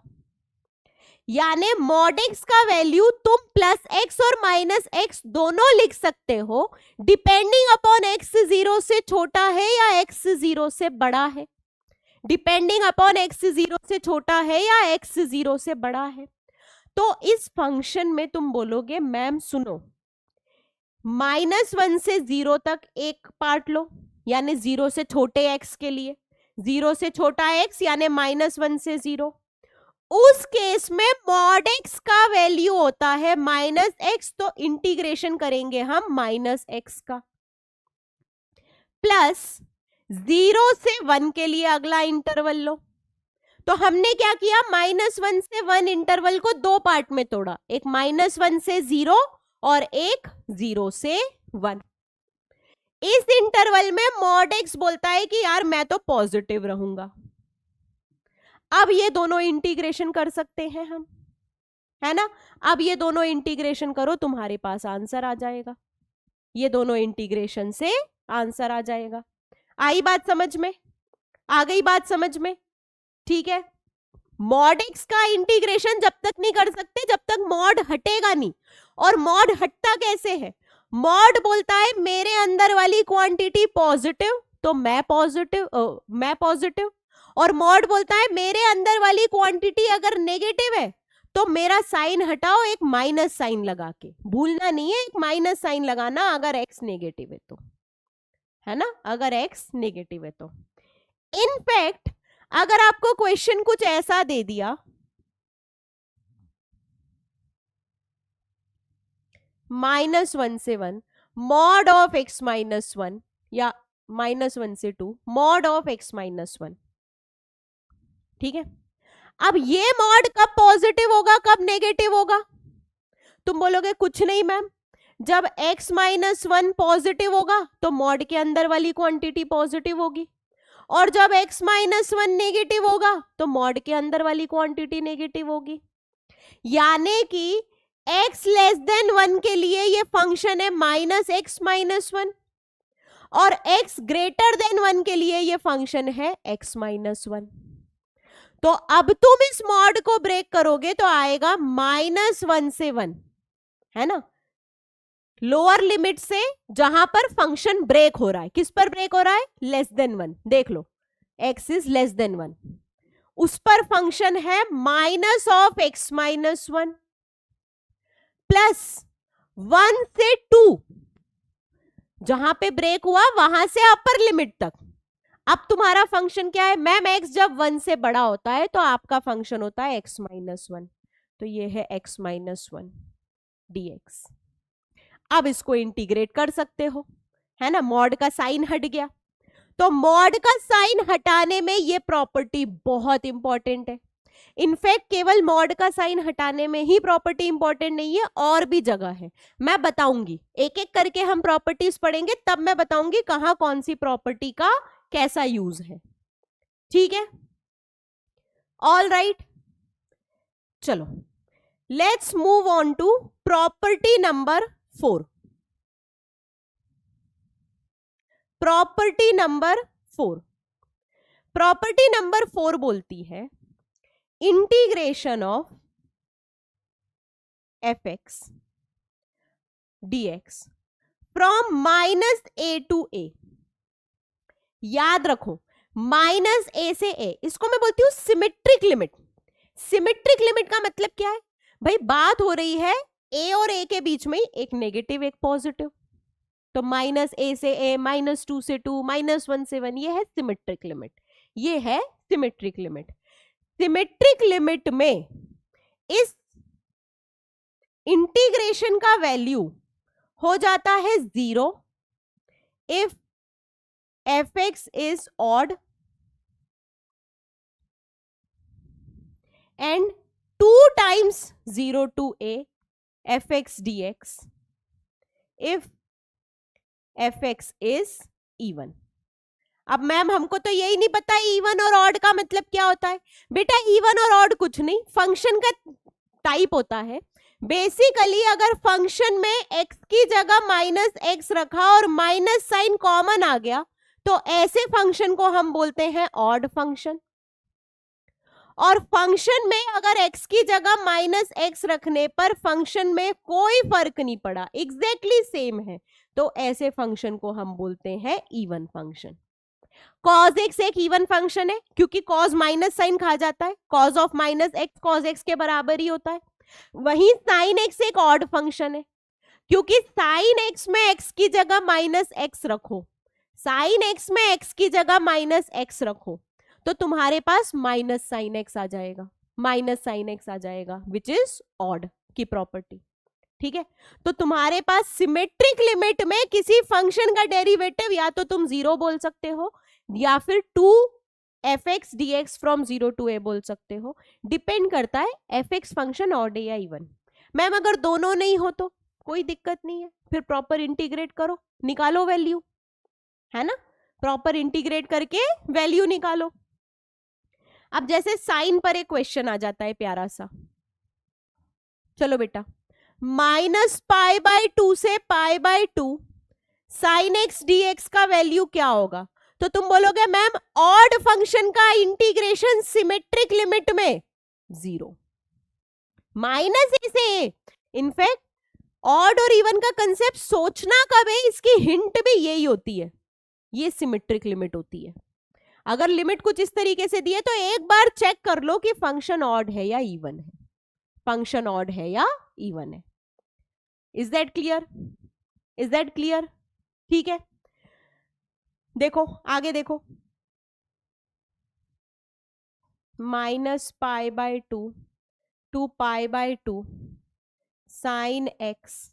यानी मॉड x का वैल्यू तुम +x और -x दोनों लिख सकते हो डिपेंडिंग अपॉन x 0 से छोटा है या x 0 से बड़ा है, डिपेंडिंग अपॉन x 0 से छोटा है या x 0 से बड़ा है। तो इस फंक्शन में तुम बोलोगे मैम सुनो, -1 से 0 तक एक पार्ट लो, यानी 0 से छोटे x के लिए, 0 से छोटा x यानी -1 से 0। उस केस में मॉड x का वैल्यू होता है -x, तो इंटीग्रेशन करेंगे हम -x का, प्लस 0 से 1 के लिए अगला इंटरवल लो। तो हमने क्या किया, -1 से 1 इंटरवल को दो पार्ट में तोड़ा, एक -1 से 0 और एक 0 से 1। इस इंटरवल में मॉड x बोलता है कि यार मैं तो पॉजिटिव रहूंगा। अब ये दोनों इंटीग्रेशन कर सकते हैं हम, है ना। अब ये दोनों इंटीग्रेशन करो, तुम्हारे पास आंसर आ जाएगा, ये दोनों इंटीग्रेशन से आंसर आ जाएगा। आई बात समझ में? आ गई बात समझ में? ठीक है। मॉड x का इंटीग्रेशन जब तक नहीं कर सकते जब तक मॉड हटेगा नहीं। और मॉड हटता कैसे है? मॉड बोलता है मेरे अंदर वाली क्वांटिटी पॉजिटिव तो मैं पॉजिटिव, और मॉड बोलता है मेरे अंदर वाली क्वांटिटी अगर नेगेटिव है तो मेरा साइन हटाओ एक माइनस साइन लगा के, भूलना नहीं है एक माइनस साइन लगाना अगर x नेगेटिव है तो, है ना, अगर x नेगेटिव है तो। इनफैक्ट अगर आपको क्वेश्चन कुछ ऐसा दे दिया, -1 से 1 मॉड ऑफ x -1 या -1 से 2 मॉड ऑफ x -1, ठीक है। अब ये मॉड कब पॉजिटिव होगा कब नेगेटिव होगा? तुम बोलोगे कुछ नहीं मैम, जब x -1 पॉजिटिव होगा तो मॉड के अंदर वाली क्वांटिटी पॉजिटिव होगी, और जब x -1 नेगेटिव होगा तो मॉड के अंदर वाली क्वांटिटी नेगेटिव होगी। यानी कि x < 1 के लिए ये फंक्शन है -x -1 और x < 1 के लिए ये फंक्शन है x -1। तो अब तुम इस मॉड को ब्रेक करोगे तो आएगा -1 से 1, है ना, लोअर लिमिट से, जहां पर फंक्शन ब्रेक हो रहा है। किस पर ब्रेक हो रहा है? < 1। देख लो x इज < 1, उस पर फंक्शन है -(x -1) प्लस 1 से 2, जहां पे ब्रेक हुआ वहां से अपर लिमिट तक। अब तुम्हारा फंक्शन क्या है? मैम x जब 1 से बड़ा होता है तो आपका फंक्शन होता है x -1, तो ये है x -1 dx। अब इसको इंटीग्रेट कर सकते हो, है ना, मॉड का साइन हट गया। तो मॉड का साइन हटाने में ये प्रॉपर्टी बहुत इंपॉर्टेंट है। इनफैक्ट केवल मॉड का साइन हटाने में ही प्रॉपर्टी इंपॉर्टेंट नहीं है, और भी जगह है, मैं बताऊंगी, एक एक करके हम प्रॉपर्टीज पढ़ेंगे तब मैं बताऊंगी कहां कौन सी प्रॉपर्टी का कैसा यूज है, ठीक है। ऑल राइट, चलो let's move on to property number 4। Property number 4, property number 4 बोलती है integration of fx dx from -a to a। याद रखो -a से a, इसको मैं बोलती हूं सिमेट्रिक लिमिट। सिमेट्रिक लिमिट का मतलब क्या है? भाई बात हो रही है a और a के बीच में एक नेगेटिव एक पॉजिटिव, तो -a से a, -2 से 2, -1 से 1, ये है सिमेट्रिक लिमिट, ये है सिमेट्रिक लिमिट। सिमेट्रिक लिमिट में इस इंटीग्रेशन का वैल्यू हो जाता है 0 if fx is odd and 2 times 0 to a fx dx if fx is even। अब मैम हमको तो यही नहीं पता इवन और ऑड का मतलब क्या होता है। बेटा इवन और ऑड कुछ नहीं, फंक्शन का टाइप होता है। बेसिकली अगर फंक्शन में x की जगह माइनस एक्स रखा और माइनस साइन कॉमन आ गया तो ऐसे फंक्शन को हम बोलते हैं ऑड फंक्शन। और फंक्शन में अगर x की जगह माइनस एक्स रखने पर फंक्शन में कोई फर्क नहीं पड़ा, एग्जैक्टली सेम है, तो ऐसे फंक्शन को हम बोलते हैं इवन फंक्शन। cos x एक इवन फंक्शन है क्योंकि cos माइनस साइन खा जाता है, cos of minus x cos x के बराबर ही होता है। वहीं sin x एक ऑड फंक्शन है क्योंकि sin x में x की जगह माइनस एक्स रखो, sin x में x की जगह माइनस एक्स रखो तो तुम्हारे पास माइनस साइन एक्स आ जाएगा, माइनस साइन एक्स आ जाएगा विच इज ऑड की प्रॉपर्टी। ठीक है, तो तुम्हारे पास सिमेट्रिक लिमिट में किसी फंक्शन का डेरिवेटिव या तो तुम 0 बोल सकते हो या फिर 2 fx dx from 0 to a बोल सकते हो, डिपेंड करता है fx फंक्शन ऑड है या इवन। मैम अगर दोनों नहीं हो तो कोई दिक्कत नहीं है, फिर प्रॉपर इंटीग्रेट करो, निकालो वैल्यू, है ना, प्रॉपर इंटीग्रेट करके वैल्यू निकालो। अब जैसे साइन पर एक क्वेश्चन आ जाता है प्यारा सा, चलो बेटा, माइनस पाई बाय 2 से pi by 2 sine X D x का वैल्यू क्या होगा? तो तुम बोलोगे मैम ऑड फंक्शन का इंटीग्रेशन सिमेट्रिक लिमिट में 0 माइनस ए से ए। इनफैक्ट ऑड और इवन का कंसेप्ट सोचना कब है, इसकी हिंट भी यही होती है, ये सिमेट्रिक लिमिट होती है। अगर लिमिट कुछ इस तरीके से दी है तो एक बार चेक कर लो कि फंक्शन ऑड है या इवन है, फंक्शन ऑड है या इवन है। Is that clear? Is that clear? ठीक है, देखो आगे देखो, minus pi by 2 to pi by 2 sine x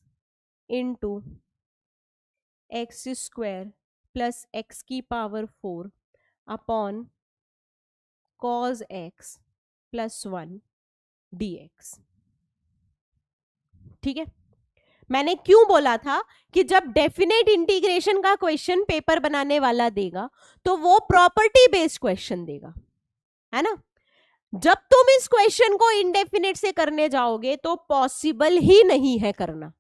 into X square plus X की power 4 upon cos X plus 1 dx। ठीक है, मैंने क्यों बोला था कि जब डेफिनेट इंटीग्रेशन का क्वेश्चन पेपर बनाने वाला देगा तो वो प्रॉपर्टी बेस्ड क्वेश्चन देगा, है ना। जब तुम इस क्वेश्चन को इंडेफिनेट से करने जाओगे तो पॉसिबल ही नहीं है करना,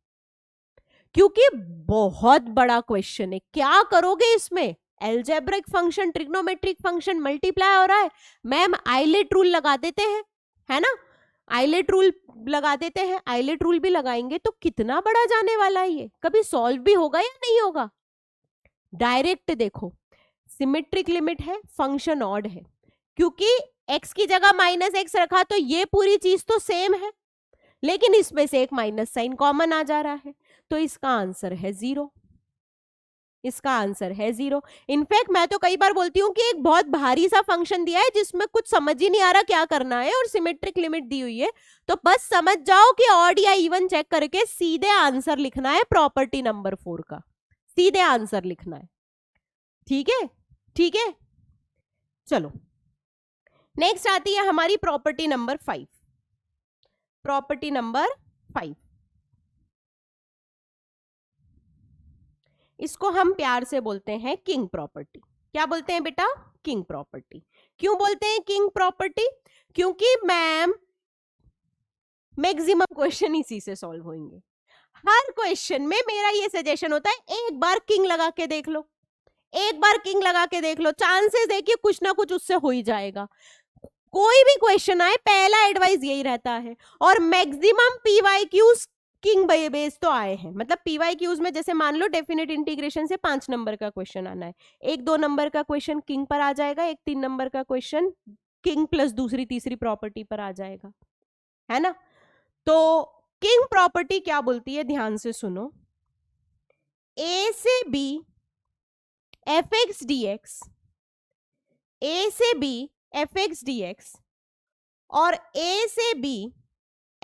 क्योंकि बहुत बड़ा क्वेश्चन है। क्या करोगे इसमें? Algebraic function, trigonometric function multiply हो रहा है, मैम आइलेट रूल लगा देते हैं, है ना, आइलेट रूल लगा देते हैं, आइलेट रूल भी लगाएंगे तो कितना बड़ा जाने वाला है ये, कभी सॉल्व भी होगा या नहीं होगा। डायरेक्ट देखो, सिमेट्रिक लिमिट है, फंक्शन ऑड है, क्योंकि x की जगह माइनस एक्स रखा तो ये पूरी चीज तो सेम है, लेकिन इसमें से एक माइनस साइन कॉमन आ जा रहा है, तो इसका आंसर है 0, इसका आंसर है 0। इनफैक्ट मैं तो कई बार बोलती हूँ कि एक बहुत भारी सा फंक्शन दिया है जिसमें कुछ समझ ही नहीं आ रहा क्या करना है और सिमेट्रिक लिमिट दी हुई है, तो बस समझ जाओ कि ऑड या इवन चेक करके सीधे आंसर लिखना है प्रॉपर्टी नंबर 4 का, सीधे आंसर लिखना है। ठीक है, ठीक है, चलो नेक्स्ट आती है हमारी प्रॉपर्टी नंबर 5। प्रॉपर्टी नंबर 5, इसको हम प्यार से बोलते हैं किंग प्रॉपर्टी। क्या बोलते हैं बेटा? King property. क्यों बोलते हैं किंग प्रॉपर्टी? क्योंकि मैम मैक्सिमम क्वेश्चन इसी से सॉल्व होंगे। हर क्वेश्चन में मेरा ये सजेशन होता है एक बार किंग लगा के देख लो, एक बार किंग लगा के देख लो, चांसेस है कि कुछ ना कुछ उससे हो ही जाएगा। कोई भी क्वेश्चन आए पहला एडवाइस यही रहता है, और मैक्सिमम पीवाईक्यूज किंग बेस तो आए हैं। मतलब पीवाईक्यूज में जैसे मान लो डेफिनेट इंटीग्रेशन से 5 नंबर का क्वेश्चन आना है, एक 2 नंबर का क्वेश्चन किंग पर आ जाएगा, एक 3 नंबर का क्वेश्चन किंग प्लस दूसरी तीसरी प्रॉपर्टी पर आ जाएगा, है ना। तो किंग प्रॉपर्टी क्या बोलती है, ध्यान से सुनो, ए से B F x D X, A से B F x D X और ए से B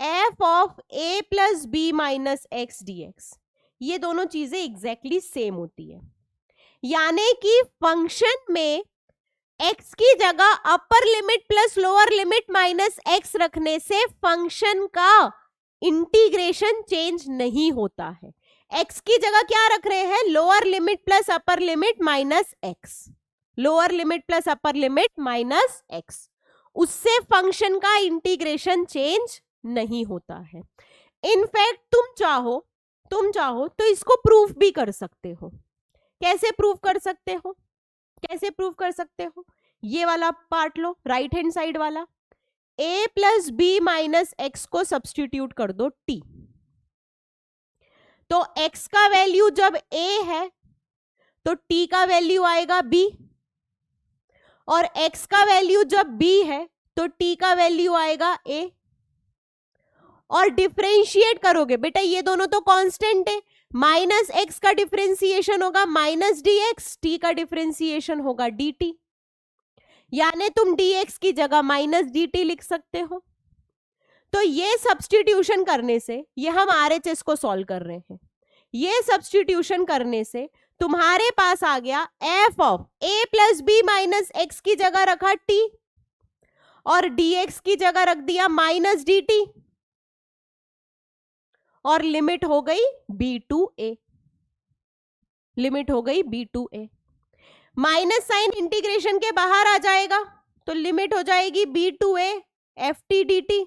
F of A plus B minus x dx, ये दोनों चीजें एग्जैक्टली सेम होती है, यानी कि फंक्शन में x की जगह upper limit plus lower limit minus x रखने से फंक्शन का इंटीग्रेशन चेंज नहीं होता है। x की जगह क्या रख रहे हैं, लोअर लिमिट प्लस अपर limit minus x, lower limit plus अपर लिमिट माइनस x, उससे फंक्शन का इंटीग्रेशन चेंज नहीं होता है। इनफैक्ट तुम चाहो तो इसको प्रूफ भी कर सकते हो। कैसे प्रूफ कर सकते हो, कैसे प्रूफ कर सकते हो, ये वाला पार्ट लो, राइट हैंड साइड वाला, a plus B minus x को सब्सटीट्यूट कर दो t, तो x का वैल्यू जब a है तो t का वैल्यू आएगा b, और x का वैल्यू जब b है तो t का वैल्यू आएगा a, और डिफरेंशिएट करोगे बेटा, ये दोनों तो कांस्टेंट है, माइनस एक्स का डिफरेंशिएशन होगा माइनस डी एक्स, टी का डिफरेंशिएशन होगा डी टी, यानी तुम dx की जगह माइनस डी टी लिख सकते हो। तो ये सब्सटीट्यूशन करने से, ये हम RHS को सॉल्व कर रहे हैं, ये सब्सटीट्यूशन करने से तुम्हारे पास आ गया f of a plus B minus x की जगह रखा t, और dx की जगह रख दिया माइनस डी टी, और लिमिट हो गई b टू a, लिमिट हो गई b to a। Minus sign integration के बाहर आ जाएगा तो लिमिट हो जाएगी b to a f t d t.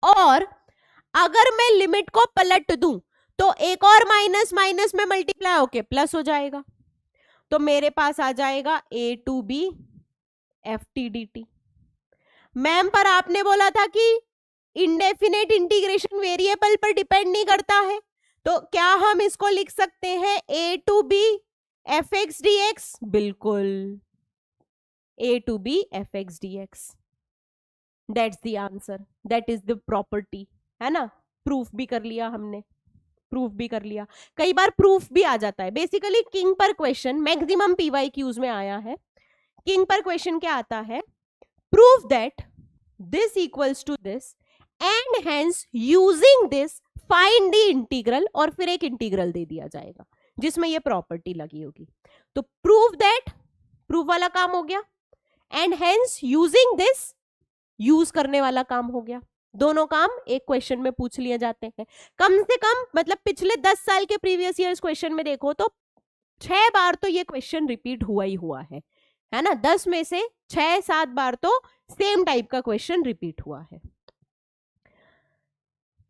और अगर मैं लिमिट को पलट दूं तो एक और माइनस माइनस में मल्टीप्लाई होके प्लस हो जाएगा, तो मेरे पास आ जाएगा a to b f t d t. Ma'am पर आपने बोला था कि इंडेफिनेट इंटीग्रेशन वेरिएबल पर डिपेंड नहीं करता है, तो क्या हम इसको लिख सकते हैं a to b F x D x? बिल्कुल, a to b F x D x, that's the answer, that is the property, है ना। प्रूफ भी कर लिया हमने, प्रूफ भी कर लिया। कई बार प्रूफ भी आ जाता है, बेसिकली किंग पर क्वेश्चन मैक्सिमम PYQs में आया है। किंग पर क्वेश्चन क्या आता है, proof that this equals to this and hence using this find the integral, और फिर एक इंटीग्रल दे दिया जाएगा जिसमें ये प्रॉपर्टी लगी होगी। तो प्रूफ दैट, प्रूफ वाला काम हो गया, and hence using this, use करने वाला काम हो गया। दोनों काम एक क्वेश्चन में पूछ लिए जाते हैं। कम से कम मतलब पिछले 10 साल के प्रीवियस ईयर्स क्वेश्चन में देखो तो 6 बार तो ये क्वेश्चन रिपीट हुआ ही हुआ है ना। 10 में से 6-7 बार तो सेम टाइप का क्वेश्चन रिपीट हुआ है।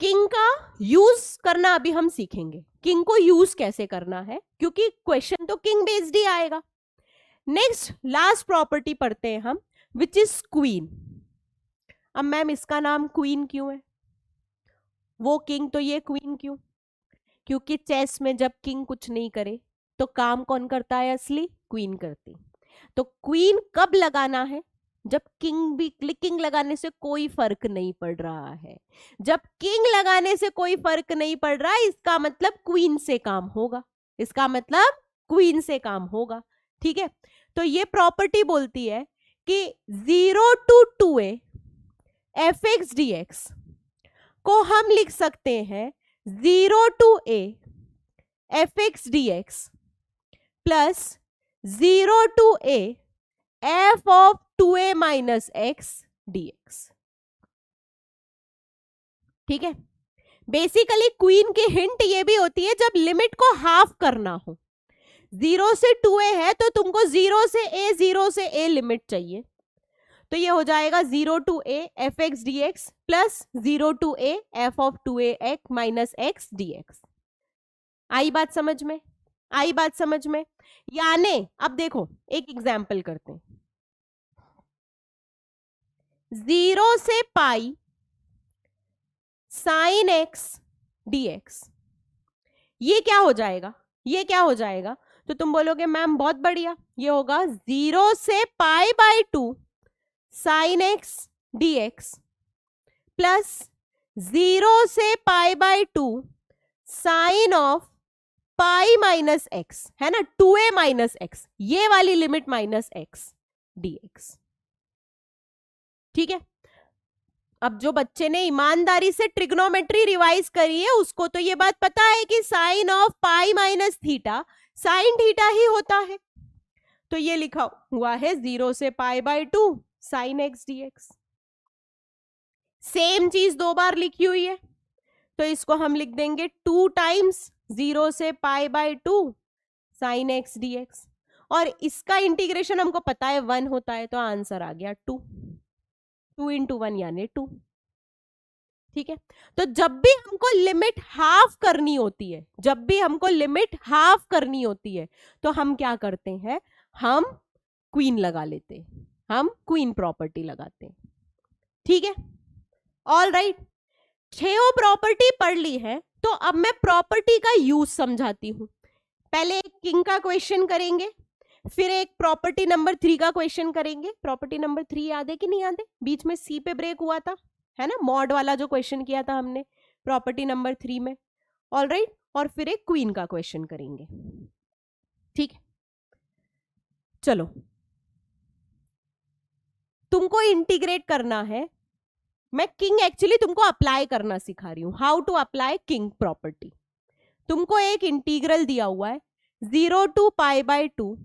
किंग का यूज करना अभी हम सीखेंगे, किंग को यूज कैसे करना है, क्योंकि क्वेश्चन तो किंग बेस्ड ही आएगा। नेक्स्ट लास्ट प्रॉपर्टी पढ़ते हैं हम, विच इज क्वीन। अब मैम इसका नाम क्वीन क्यों है, वो किंग तो ये क्वीन क्यों? क्योंकि चेस में जब किंग कुछ नहीं करे तो काम कौन करता है असली? क्वीन करती। तो क्वीन कब लगाना है? जब किंग लगाने से कोई फर्क नहीं पड़ रहा है। जब किंग लगाने से कोई फर्क नहीं पड़ रहा है, इसका मतलब क्वीन से काम होगा, इसका मतलब क्वीन से काम होगा। ठीक है, तो ये प्रॉपर्टी बोलती है कि 0 to 2a F x D x को हम लिख सकते हैं 0 to a f x D x plus 0 to a F of 2a minus x dx। ठीक है, बेसिकली क्वीन की हिंट ये भी होती है जब लिमिट को हाफ करना हो। 0 से 2a है तो तुमको 0 से a 0 से a लिमिट चाहिए, तो ये हो जाएगा 0 to a f x D x plus 0 to a F of 2a x minus x dx। आई बात समझ में? आई बात समझ में? यानी अब देखो एक एग्जाम्पल करते हैं, 0 से पाई साइन एक्स dx, ये क्या हो जाएगा? ये क्या हो जाएगा? तो तुम बोलोगे मैम बहुत बढ़िया, ये होगा 0 से pi by 2 sine x dx plus 0 से pi by 2 sine of pi minus x, है ना, 2a माइनस एक्स, ये वाली लिमिट माइनस एक्स dx। ठीक है, अब जो बच्चे ने ईमानदारी से ट्रिग्नोमेट्री रिवाइज करी है उसको तो ये बात पता है कि sine of pi minus theta sine theta ही होता है। तो ये लिखा हुआ है 0 से pi by 2 sine x DX. Same चीज दो बार लिखी हुई है तो इसको हम लिख देंगे 2 टाइम्स 0 से pi by 2 sine x d x. और इसका इंटीग्रेशन हमको पता है 1 होता है तो आंसर आ गया 2 इंटू 1 यानी 2। ठीक है, तो जब भी हमको लिमिट हाफ करनी होती है, जब भी हमको लिमिट हाफ करनी होती है तो हम क्या करते हैं, हम क्वीन लगा लेते हैं, हम क्वीन प्रॉपर्टी लगाते हैं। ठीक है, ऑल राइट। छो प्रॉपर्टी पढ़ ली है तो अब मैं प्रॉपर्टी का यूज समझाती हूं। पहले एक किंग का क्वेश्चन करेंगे, फिर एक प्रॉपर्टी नंबर 3 का क्वेश्चन करेंगे। प्रॉपर्टी नंबर 3 याद है कि नहीं याद है? बीच में सी पे ब्रेक हुआ था, है ना, मॉड वाला जो क्वेश्चन किया था हमने प्रॉपर्टी नंबर 3 में। ऑल राइट, और फिर एक क्वीन का क्वेश्चन करेंगे। ठीक है, चलो तुमको इंटीग्रेट करना है। मैं किंग एक्चुअली तुमको अप्लाई करना सिखा रही हूं, how to apply king property. तुमको एक इंटीग्रल दिया हुआ है 0 to pi by 2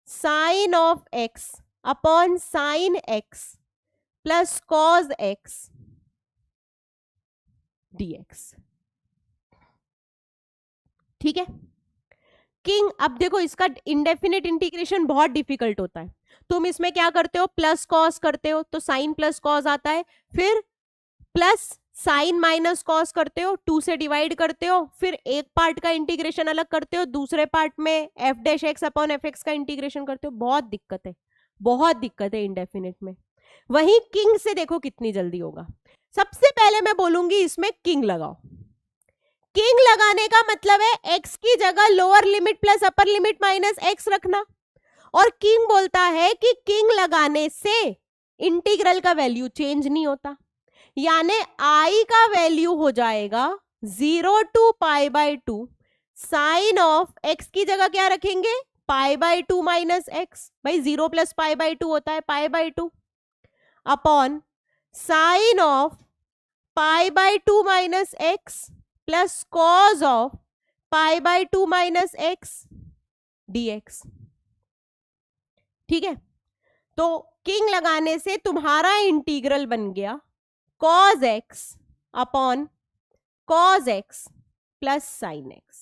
sine of x upon sine x plus cos x d x. ठीक है, किंग, अब देखो इसका इंडेफिनिट इंटीग्रेशन बहुत डिफिकल्ट होता है। तुम इसमें क्या करते हो, प्लस कॉस करते हो तो साइन प्लस कॉस आता है, फिर प्लस साइन माइनस कॉस करते हो, 2 से डिवाइड करते हो, फिर एक पार्ट का इंटीग्रेशन अलग करते हो, दूसरे पार्ट में F dash x upon F x का इंटीग्रेशन करते हो। बहुत दिक्कत है, बहुत दिक्कत है इंडेफिनिट में। वहीं किंग से देखो कितनी जल्दी होगा। सबसे पहले मैं बोलूंगी इसमें किंग लगाओ। किंग लगाने का मतलब है एक्स की जगह लोअर लिमिट प्लस अपर लिमिट माइनस एक्स रखना। और किंग बोलता है कि किंग लगाने से इंटीग्रल का वैल्यू चेंज नहीं होता, यानी आई का वैल्यू हो जाएगा 0 to pi by 2 sine of x की जगह क्या रखेंगे, पाई बाय 2 माइनस एक्स। भाई 0 प्लस पाई बाय 2 होता है pi by 2 upon sine of pi by 2 minus x plus cos of pi by 2 minus x d x. ठीक है, तो किंग लगाने से तुम्हारा इंटीग्रल बन गया cos x upon cos x plus sin x।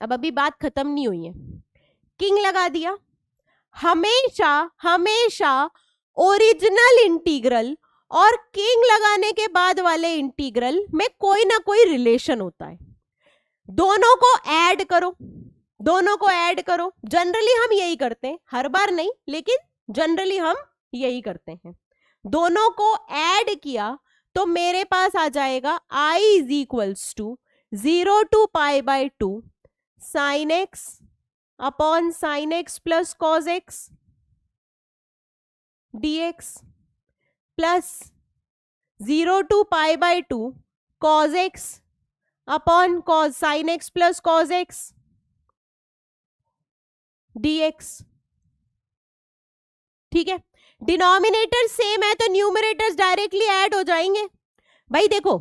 अब अभी बात खत्म नहीं हुई है, किंग लगा दिया। हमेशा हमेशा ओरिजिनल इंटीग्रल और किंग लगाने के बाद वाले इंटीग्रल में कोई ना कोई रिलेशन होता है। दोनों को ऐड करो, दोनों को ऐड करो। जनरली हम यही करते हैं, हर बार नहीं लेकिन जनरली हम यही करते हैं। दोनों को ऐड किया तो मेरे पास आ जाएगा i is equals to 0 to pi by 2 sine x upon sine x plus cos x d x plus 0 to pi by 2 cos x upon cos sine x plus cos x d x. ठीक है, denominator same है तो numerators directly add हो जाएंगे। भाई देखो,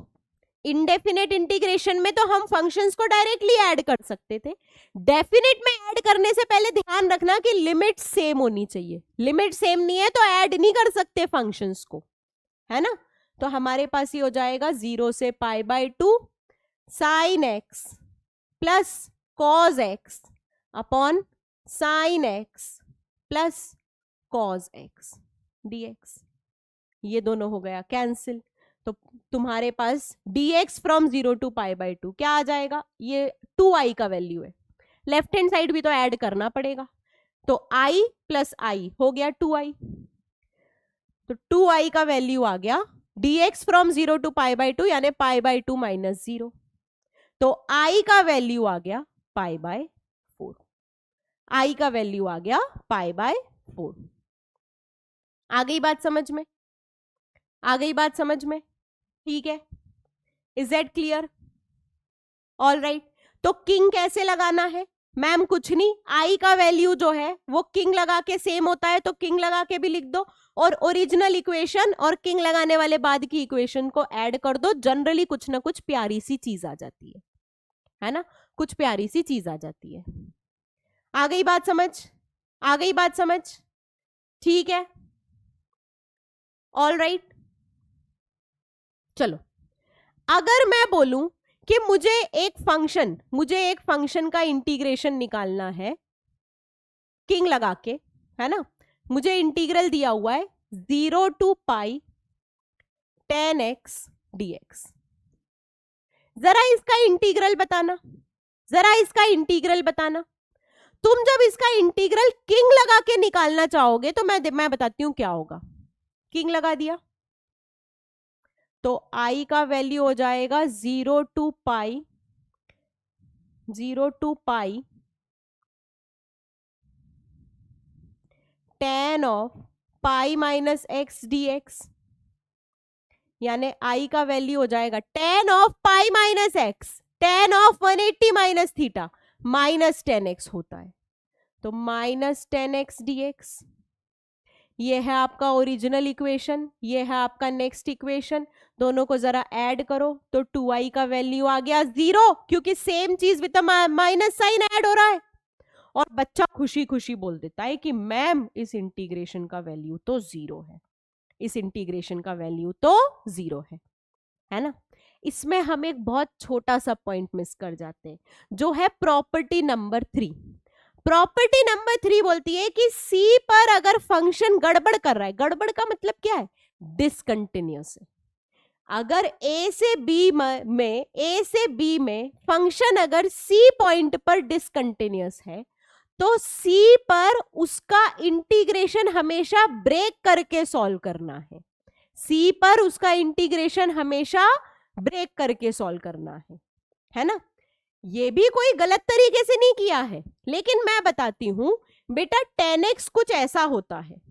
indefinite integration में तो हम फंक्शंस को डायरेक्टली ऐड कर सकते थे, डेफिनेट में ऐड करने से पहले ध्यान रखना कि लिमिट सेम होनी चाहिए। लिमिट सेम नहीं है तो ऐड नहीं कर सकते फंक्शंस को, है ना। तो हमारे पास ये हो जाएगा 0 से pi by 2 sine x plus cos x upon sine x plus cos x dx. ये दोनों हो गया कैंसिल, तो तुम्हारे पास dx from 0 to pi by 2 क्या आ जाएगा, ये 2i का वैल्यू है। लेफ्ट हैंड साइड भी तो ऐड करना पड़ेगा, तो i प्लस आई हो गया 2i, तो 2i का वैल्यू आ गया dx from 0 to pi by 2 यानी पाई बाय 2 माइनस 0, तो i का वैल्यू आ गया पाई बाय 4। i का वैल्यू आ गया पाई बाय 4। आ गई बात समझ में, आ गई बात समझ में? ठीक है, is that clear? All right, तो किंग कैसे लगाना है, मैम कुछ नहीं, आई का वैल्यू जो है वो किंग लगा के सेम होता है तो किंग लगा के भी लिख दो, और ओरिजिनल इक्वेशन और किंग लगाने वाले बाद की इक्वेशन को ऐड कर दो। जनरली कुछ ना कुछ प्यारी सी चीज आ जाती है ना, कुछ प्यारी सी चीज आ जाती है। आ गई बात समझ? आ गई बात समझ? ठीक है, ऑल राइट। चलो, अगर मैं बोलूं कि मुझे एक फंक्शन का इंटीग्रेशन निकालना है किंग लगा के, है ना, मुझे इंटीग्रल दिया हुआ है 0 to pi tan x dx। जरा इसका इंटीग्रल बताना, जरा इसका इंटीग्रल बताना। तुम जब इसका इंटीग्रल किंग लगा के निकालना चाहोगे तो मैं बताती हूं क्या होगा। किंग लगा दिया तो i का वैल्यू हो जाएगा 0 to pi tan of pi minus x dx, यानी i का वैल्यू हो जाएगा tan of pi minus x, tan of 180 minus theta minus 10x होता है, तो माइनस 10x dx। ये है आपका ओरिजिनल इक्वेशन, ये है आपका नेक्स्ट इक्वेशन। दोनों को जरा ऐड करो तो 2i का वैल्यू आ गया 0, क्योंकि सेम चीज विद माइनस साइन ऐड हो रहा है। और बच्चा खुशी खुशी बोल देता है कि मैम इस इंटीग्रेशन का वैल्यू तो 0 है, इस इंटीग्रेशन का वैल्यू तो 0 है ना। इसमें हम एक बहुत छोटा सा पॉइंट मिस कर जाते हैं, जो है प्रॉपर्टी नंबर 3। प्रॉपर्टी नंबर 3 बोलती है कि C पर अगर फंक्शन गड़बड़ कर रहा है, गड़बड़ का मतलब क्या है, डिसकंटिन्यूअस है। अगर A से B में फंक्शन अगर C पॉइंट पर डिसकंटिन्यूअस है तो C पर उसका इंटीग्रेशन हमेशा ब्रेक करके सॉल्व करना है। C पर उसका इंटीग्रेशन हमेशा ब्रेक करके सॉल्व करना है ना। ये भी कोई गलत तरीके से नहीं किया है, लेकिन मैं बताती हूं बेटा, 10x कुछ ऐसा होता है,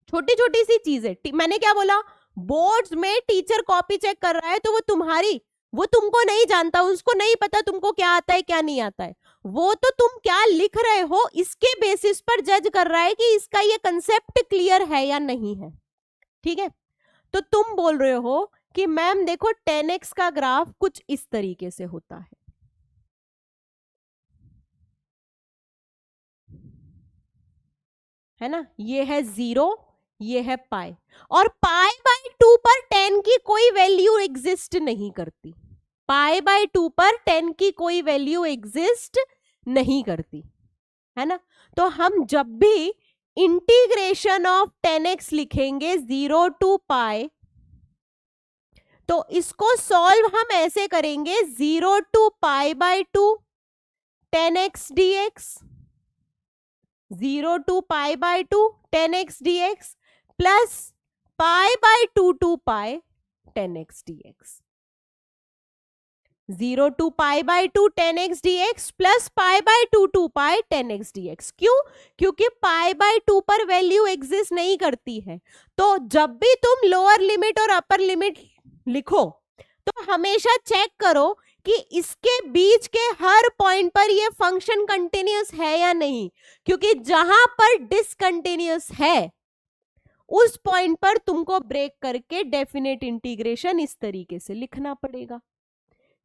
छोटी छोटी सी चीजें। मैंने क्या बोला, बोर्ड्स में टीचर कॉपी चेक कर रहा है तो वो तुमको नहीं जानता, उसको नहीं पता तुमको क्या आता है क्या नहीं आता है। वो तो तुम क्या लिख रहे हो इसके बेसिस पर जज कर रहा है कि इसका ये कंसेप्ट क्लियर है या नहीं है। ठीक है, तो तुम बोल रहे हो कि मैम देखो 10x का ग्राफ कुछ इस तरीके से होता है ना। ये है 0, ये है पाई, और पाई बाय 2 पर 10 की कोई वैल्यू एग्जिस्ट नहीं करती। पाई बाय 2 पर 10 की कोई वैल्यू एग्जिस्ट नहीं करती, है ना। तो हम जब भी इंटीग्रेशन ऑफ 10x लिखेंगे 0 to पाई, तो इसको सॉल्व हम ऐसे करेंगे 0 to pi by 2 10x dx, 0 to pi by 2 10x dx plus pi by 2 to pi 10x dx। 0 to pi by 2 10x dx plus pi by 2 to pi 10x dx। क्यों? क्योंकि पाई by 2 पर value exist नहीं करती है। तो जब भी तुम लोअर लिमिट और अपर लिमिट लिखो तो हमेशा चेक करो कि इसके बीच के हर पॉइंट पर ये फंक्शन कंटिन्यूअस है या नहीं, क्योंकि जहां पर डिसकंटिन्यूअस है उस पॉइंट पर तुमको ब्रेक करके डेफिनेट इंटीग्रेशन इस तरीके से लिखना पड़ेगा।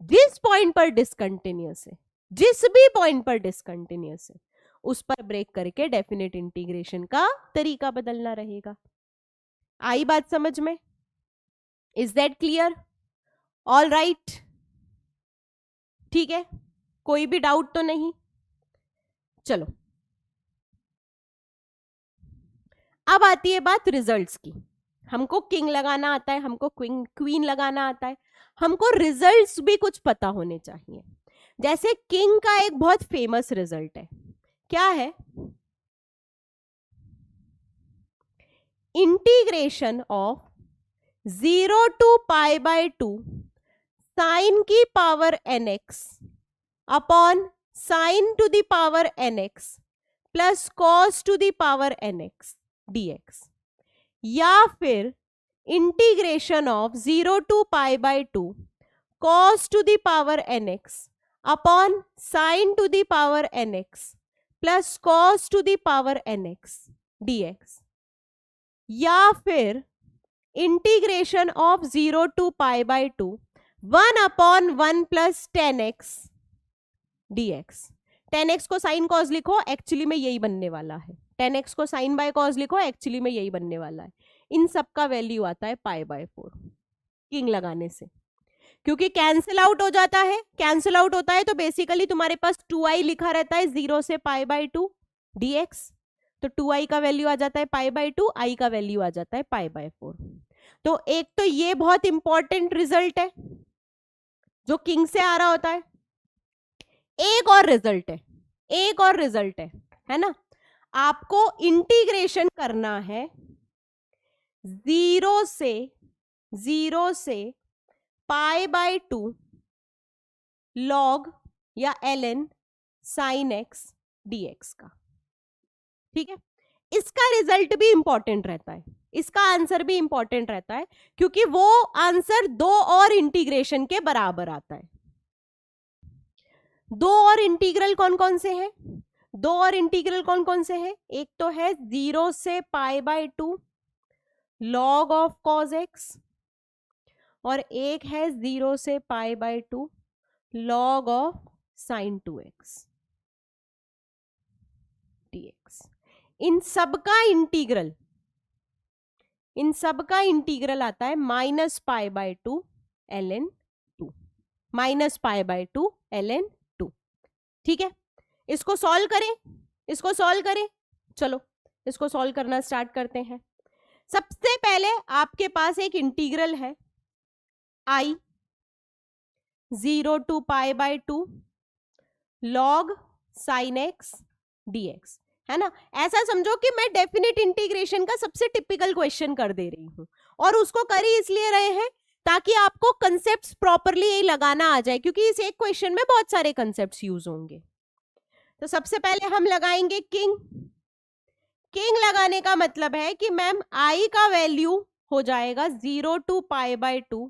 जिस पॉइंट पर डिसकंटिन्यूअस है, जिस भी पॉइंट पर डिसकंटिन्यूअस है, उस पर ब्रेक करके डेफिनेट इंटीग्रेशन का तरीका बदलना रहेगा। आई बात समझ में? Is that clear? All right, ठीक है, कोई भी डाउट तो नहीं? चलो, अब आती है बात रिजल्ट्स की। हमको किंग लगाना आता है, हमको क्वीन लगाना आता है, हमको रिजल्ट्स भी कुछ पता होने चाहिए। जैसे किंग का एक बहुत फेमस रिजल्ट है, क्या है, integration of 0 to pi by 2 sine की power nx upon sine to the power nx plus cos to the power nx dx, या फिर integration of 0 to pi by 2 cos to the power nx अपॉन sin to the power nx plus cos to the power nx dx, या फिर integration of 0 to pi by 2 1 upon 1 plus 10x dx। 10x को sine cos लिखो, actually में यही बनने वाला है। 10x को साइन बाय कॉस लिखो, एक्चुअली में यही बनने वाला है। इन सब का वैल्यू आता है पाई बाय 4 किंग लगाने से, क्योंकि कैंसिल आउट हो जाता है। कैंसिल आउट होता है तो बेसिकली तुम्हारे पास 2i लिखा रहता है 0 से पाई बाय 2 dx, तो 2i का वैल्यू आ जाता है पाई बाय 2, i का वैल्यू आ जाता है पाई बाय 4। तो एक तो ये बहुत इंपॉर्टेंट रिजल्ट है जो किंग से आ रहा होता है। एक और रिजल्ट है, एक और रिजल्ट है ना, आपको इंटीग्रेशन करना है 0 से पाई बाय 2 लॉग या ln sin x dx का। ठीक है, इसका रिजल्ट भी इंपॉर्टेंट रहता है, इसका आंसर भी इंपॉर्टेंट रहता है, क्योंकि वो आंसर 2 और इंटीग्रेशन के बराबर आता है। 2 और इंटीग्रल कौन कौन से हैं? 2 और इंटीग्रल कौन कौन से हैं? एक तो है 0 से pi by 2 log of cos x, और एक है 0 से pi by 2 log of sine 2x dx। इन सब का इंटीग्रल आता है minus pi by 2 ln 2, minus pi by 2 ln 2। ठीक है, इसको सॉल्व करें, चलो इसको सॉल्व करना स्टार्ट करते हैं। सबसे पहले आपके पास एक इंटीग्रल है i 0 to pi by 2 log sin x dx, है ना। ऐसा समझो कि मैं डेफिनेट इंटीग्रेशन का सबसे टिपिकल क्वेश्चन कर दे रही हूं, और उसको कर ही इसलिए रहे हैं ताकि आपको कंसेप्ट्स प्रॉपरली यही लगाना आ जाए, क्योंकि इस एक क्वेश्चन में बहुत सारे कंसेप्ट्स यूज होंगे। तो सबसे पहले हम लगाएंगे किंग। किंग लगाने का मतलब है कि मैम i का वैल्यू हो जाएगा 0 to pi by 2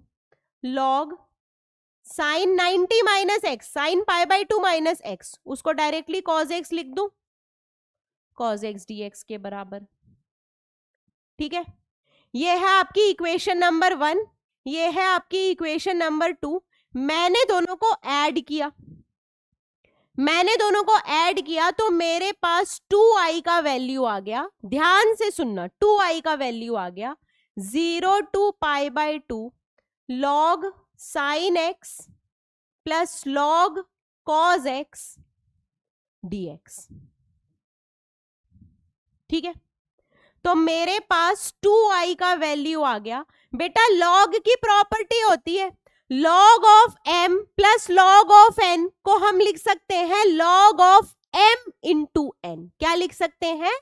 log sine 90 minus x, sine pi by 2 minus x, उसको डायरेक्टली कॉस एक्स लिख दूं, कॉस एक्स dx के बराबर। ठीक है, ये है आपकी इक्वेशन नंबर 1, ये है आपकी इक्वेशन नंबर 2। मैंने दोनों को ऐड किया तो मेरे पास 2i का वैल्यू आ गया। ध्यान से सुनना, 2i का वैल्यू आ गया 0 to pi by 2 log sine x plus log cos x dx। ठीक है, तो मेरे पास 2i का वैल्यू आ गया। बेटा लॉग की प्रॉपर्टी होती है, log of m plus log of n को हम लिख सकते हैं log of m into n। क्या लिख सकते हैं?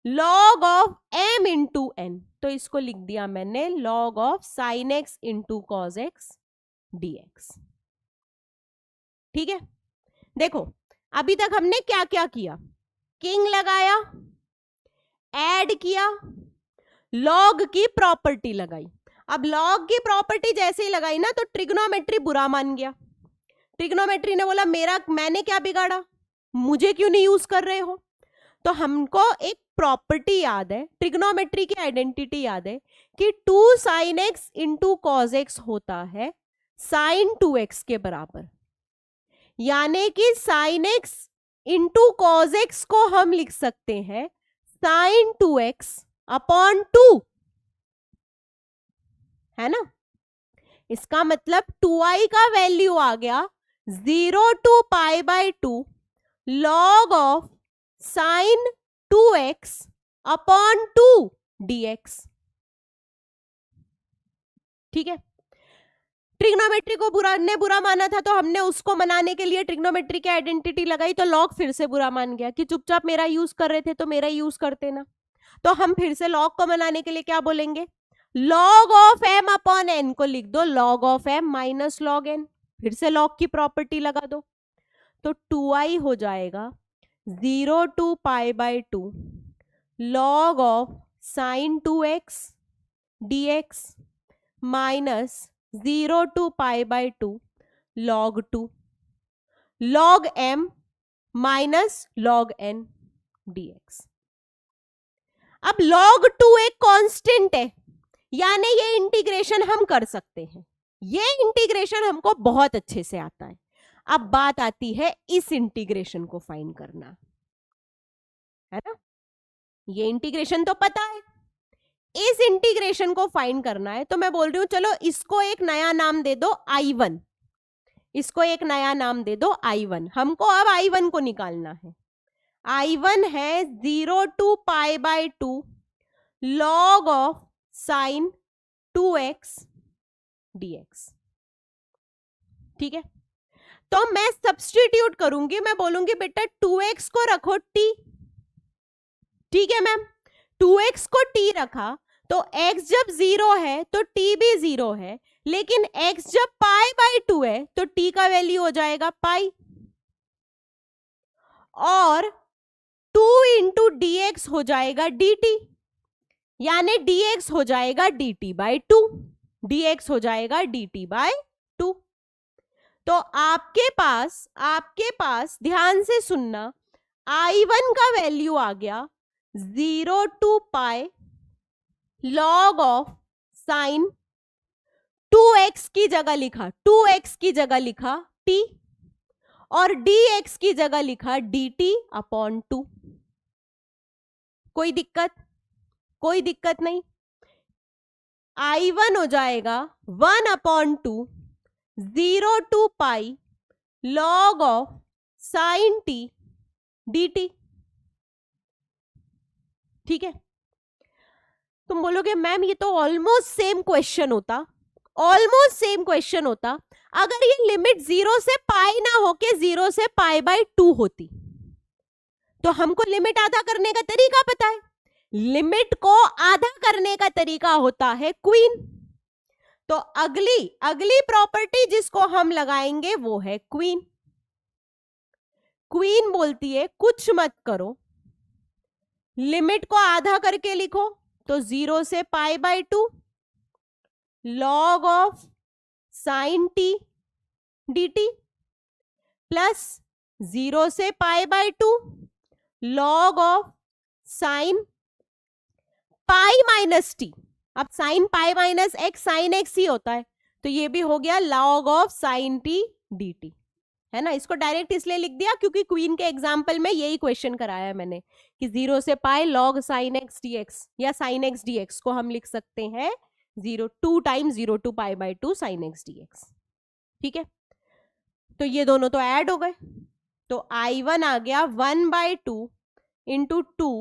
Log of m into n। तो इसको लिख दिया मैंने log of sine x into cos x dx। ठीक है, देखो अभी तक हमने क्या क्या किया, किंग लगाया, ऐड किया, लॉग की प्रॉपर्टी लगाई। अब लॉग की प्रॉपर्टी जैसे ही लगाई ना तो ट्रिग्नोमेट्री बुरा मान गया। ट्रिग्नोमेट्री ने बोला मैंने क्या बिगाड़ा, मुझे क्यों नहीं यूज कर रहे हो। तो हमको एक प्रॉपर्टी याद है, ट्रिग्नोमेट्री की आइडेंटिटी याद है कि 2 sin x into cos x होता है sin 2x के बराबर, यानी कि sin x into cos x को हम लिख सकते हैं sin 2x अपॉन 2, है ना। इसका मतलब 2i का वैल्यू आ गया 0 to pi by 2 log of sine 2x upon 2 dx। ठीक है, ट्रिग्नोमेट्री को बुरा माना था, तो हमने उसको मनाने के लिए ट्रिग्नोमेट्री की आइडेंटिटी लगाई, तो लॉग फिर से बुरा मान गया कि चुपचाप मेरा यूज कर रहे थे तो मेरा यूज करते ना। तो हम फिर से लॉग को मनाने के लिए क्या बोलेंगे, log of m upon n को लिख दो log of m minus log n, फिर से लॉग की प्रॉपर्टी लगा दो, तो 2i हो जाएगा 0 to pi by 2 log of sine 2x dx minus 0 to pi by 2 log 2 log m माइनस log n dx। अब log 2 एक कांस्टेंट है, यानी ये इंटीग्रेशन हम कर सकते हैं, ये इंटीग्रेशन हमको बहुत अच्छे से आता है। अब बात आती है इस इंटीग्रेशन को फाइंड करना, है ना। ये इंटीग्रेशन तो पता है, इस इंटीग्रेशन को फाइंड करना है। तो मैं बोल रही हूं चलो इसको एक नया नाम दे दो I1, इसको एक नया नाम दे दो I1। हमको अब I1 को निकालना है। I1 है 0 to pi by 2 log of sine 2x dx। ठीक है, तो मैं सब्स्टिट्यूट करूंगी, मैं बोलूंगी बेटा 2x को रखो t। ठीक है मैम, 2x को t रखा तो x जब 0 है तो t भी 0 है, लेकिन x जब पाई बाय 2 है तो t का वैल्यू हो जाएगा पाई, और 2 इंटू dx हो जाएगा dt, यानी dx हो जाएगा dt बाय 2, dx हो जाएगा dt बाय 2। तो आपके पास ध्यान से सुनना, I1 का वैल्यू आ गया 0 to pi log of sine 2x की जगह लिखा 2x की जगह लिखा t, और dx की जगह लिखा dt अपॉन 2। कोई दिक्कत नहीं। I1 हो जाएगा 1 upon 2 0 to pi log of sine t dt। ठीक है, तुम बोलोगे मैम ये तो ऑलमोस्ट सेम क्वेश्चन होता अगर ये लिमिट 0 से पाई ना होके 0 से पाई बाय 2 होती। तो हमको लिमिट आधा करने का तरीका पता है, लिमिट को आधा करने का तरीका होता है क्वीन। तो अगली प्रॉपर्टी जिसको हम लगाएंगे वो है क्वीन। क्वीन बोलती है कुछ मत करो, लिमिट को आधा करके लिखो, तो 0 से pi by 2 log of sine t dt plus 0 से pi by 2 log of sine pi minus t। अब sine pi minus x sine x ही होता है, तो ये भी हो गया log of sine t dt, है ना। इसको डायरेक्ट इसलिए लिख दिया क्योंकि क्वीन के एग्जाम्पल में यही क्वेश्चन कराया मैंने कि 0 से pi log sine x dx, या साइन x dx को हम लिख सकते हैं 2 times 0 to pi by 2 sine x dx। ठीक है, तो ये दोनों तो ऐड हो गए, तो I1 आ गया 1 बाय 2 into 2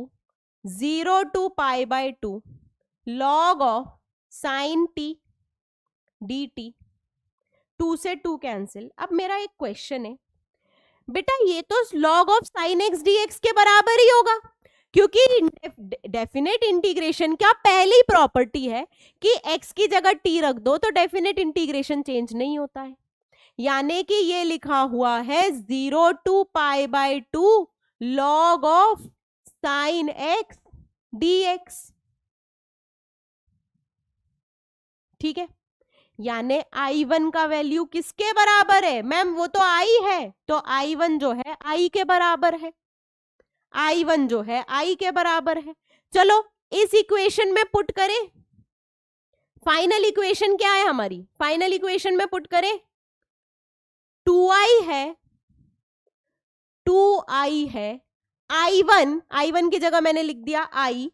0 to pi by 2 log of sine t dt, 2 से 2 कैंसिल। अब मेरा एक क्वेश्चन है बेटा, ये तो log of sine x dx के बराबर ही होगा, क्योंकि डेफिनेट इंटीग्रेशन क्या पहली प्रॉपर्टी है कि x की जगह t रख दो तो डेफिनेट इंटीग्रेशन चेंज नहीं होता है, यानी कि ये लिखा हुआ है 0 to pi by 2 log of sine x dx। ठीक है, यानी I1 का वैल्यू किसके बराबर है मैम, वो तो I है, तो I1 जो है I के बराबर है, I1 जो है I के बराबर है। चलो इस इक्वेशन में पुट करें, फाइनल इक्वेशन क्या है हमारी, फाइनल इक्वेशन में पुट करें 2i है, 2i है, I1 की जगह मैंने लिख दिया I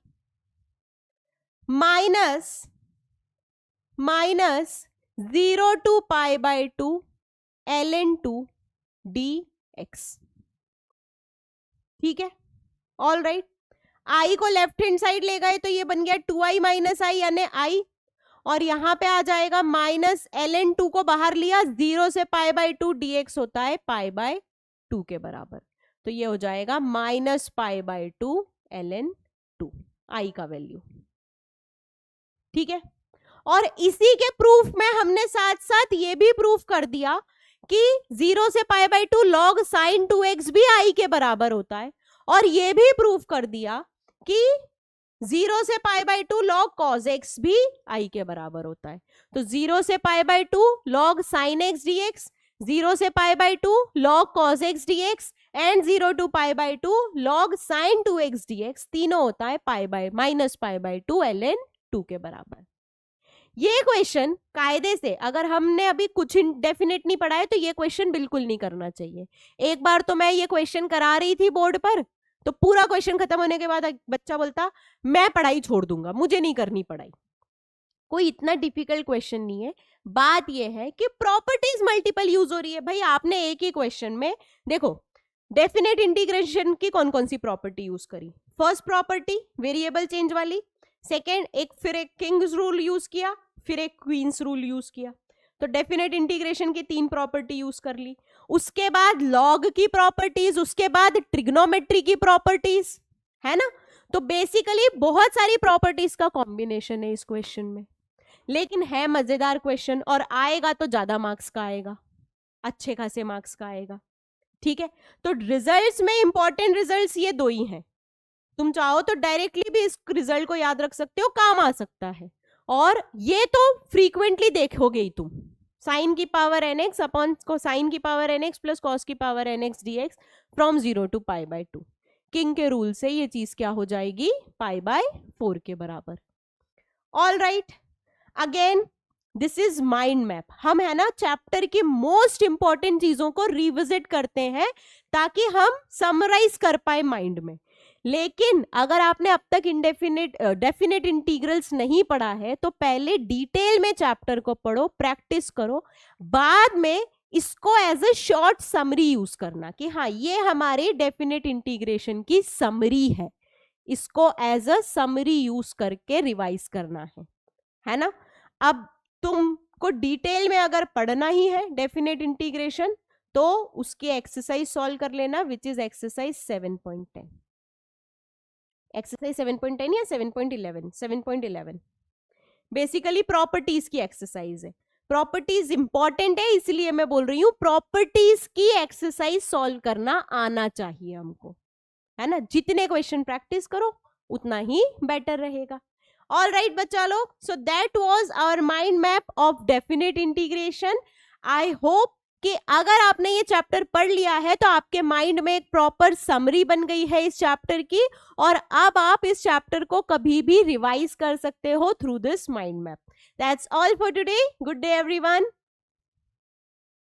minus 0 to pi by 2 ln 2 dx। ठीक है, ऑल राइट। I को लेफ्ट हैंड साइड ले गए तो ये बन गया 2i माइनस आई यानी I, और यहां पे आ जाएगा माइनस ln 2 को बाहर लिया, 0 से पाई बाय 2 dx होता है पाई बाय 2 के बराबर, तो ये हो जाएगा minus pi by 2 ln 2 I का वैल्यू। ठीक है, और इसी के प्रूफ में हमने साथ साथ ये भी प्रूफ कर दिया कि 0 से pi by 2 log sign 2x भी I के बराबर होता है, और ये भी प्रूफ कर दिया कि 0 से pi by 2 log cos x भी I के बराबर होता है। तो 0 से pi by 2 log sine x dx, 0 से pi by 2 log cos x dx and 0 to pi by 2 log sin 2x dx, तीनों होता है pi by minus pi by 2 ln 2 के बराबर। ये क्वेश्चन कायदे से अगर हमने अभी कुछ इंडेफिनिट नहीं पढ़ा है तो ये क्वेश्चन बिल्कुल नहीं करना चाहिए। एक बार तो मैं ये क्वेश्चन करा रही थी बोर्ड पर, तो पूरा क्वेश्चन खत्म होने के बाद बच्चा बोलता मैं पढ़ाई छोड़ दूंगा, मुझे नहीं करनी पढ़ाई। कोई इतना डिफिकल्ट क्वेश्चन नहीं है। बात यह है कि प्रॉपर्टीज मल्टीपल यूज हो रही है। भाई आपने एक ही क्वेश्चन में देखो डेफिनेट इंटीग्रेशन की कौन कौन सी प्रॉपर्टी यूज करी। फर्स्ट प्रॉपर्टी वेरिएबल चेंज वाली, सेकेंड फिर एक किंग्स रूल यूज किया, फिर एक क्वींस रूल यूज किया। तो डेफिनेट इंटीग्रेशन की 3 प्रॉपर्टी यूज कर ली। उसके बाद लॉग की प्रॉपर्टीज, उसके बाद ट्रिग्नोमेट्री की प्रॉपर्टीज, है ना। तो बेसिकली बहुत सारी प्रॉपर्टीज का कॉम्बिनेशन है इस क्वेश्चन में, लेकिन है मजेदार क्वेश्चन और आएगा तो ज्यादा मार्क्स का आएगा, अच्छे खासे मार्क्स का आएगा। ठीक है, तो रिजल्ट्स में इंपॉर्टेंट रिजल्ट्स ये 2 ही हैं। तुम चाहो तो डायरेक्टली भी इस रिजल्ट को याद रख सकते हो, काम आ सकता है। और ये तो फ्रीक्वेंटली देखोगे ही तुम, साइन की पावर nx अपॉन साइन की पावर nx प्लस कॉस की power nx dx from 0 to pi by 2। King के रूल से ये चीज क्या हो जाएगी, पाई बाय 4 के बराबर। All right, again this is mind map. हम है ना चैप्टर की मोस्ट इंपॉर्टेंट चीजों को रिविजिट करते हैं ताकि हम समराइज कर पाए माइंड में। लेकिन अगर आपने अब तक डेफिनेट इंटीग्रल्स नहीं पढ़ा है तो पहले डिटेल में चैप्टर को पढ़ो, प्रैक्टिस करो, बाद में इसको as a short summary use करना कि हाँ ये हमारे डेफिनेट इंटीग्रेशन की समरी है, इसको एज अ समरी यूज करके रिवाइज करना है ना। अब तुमको डिटेल में अगर पढ़ना ही है डेफिनेट इंटीग्रेशन तो उसकी एक्सरसाइज सॉल्व कर लेना, विच इज एक्सरसाइज 7.10। एक्सरसाइज 7.10 या 7.11, 7.11 बेसिकली प्रॉपर्टीज की एक्सरसाइज है। प्रॉपर्टीज इंपॉर्टेंट है इसलिए मैं बोल रही हूं प्रॉपर्टीज की एक्सरसाइज सॉल्व करना आना चाहिए हमको, है ना। जितने क्वेश्चन प्रैक्टिस करो उतना ही बेटर रहेगा। ऑल राइट बच्चा लोग, so that was our mind map of definite integration. I hope कि अगर आपने ये चैप्टर पढ़ लिया है तो आपके माइंड में एक प्रॉपर समरी बन गई है इस चैप्टर की, और अब आप इस चैप्टर को कभी भी रिवाइज कर सकते हो through this mind map. That's all for today. Good day everyone.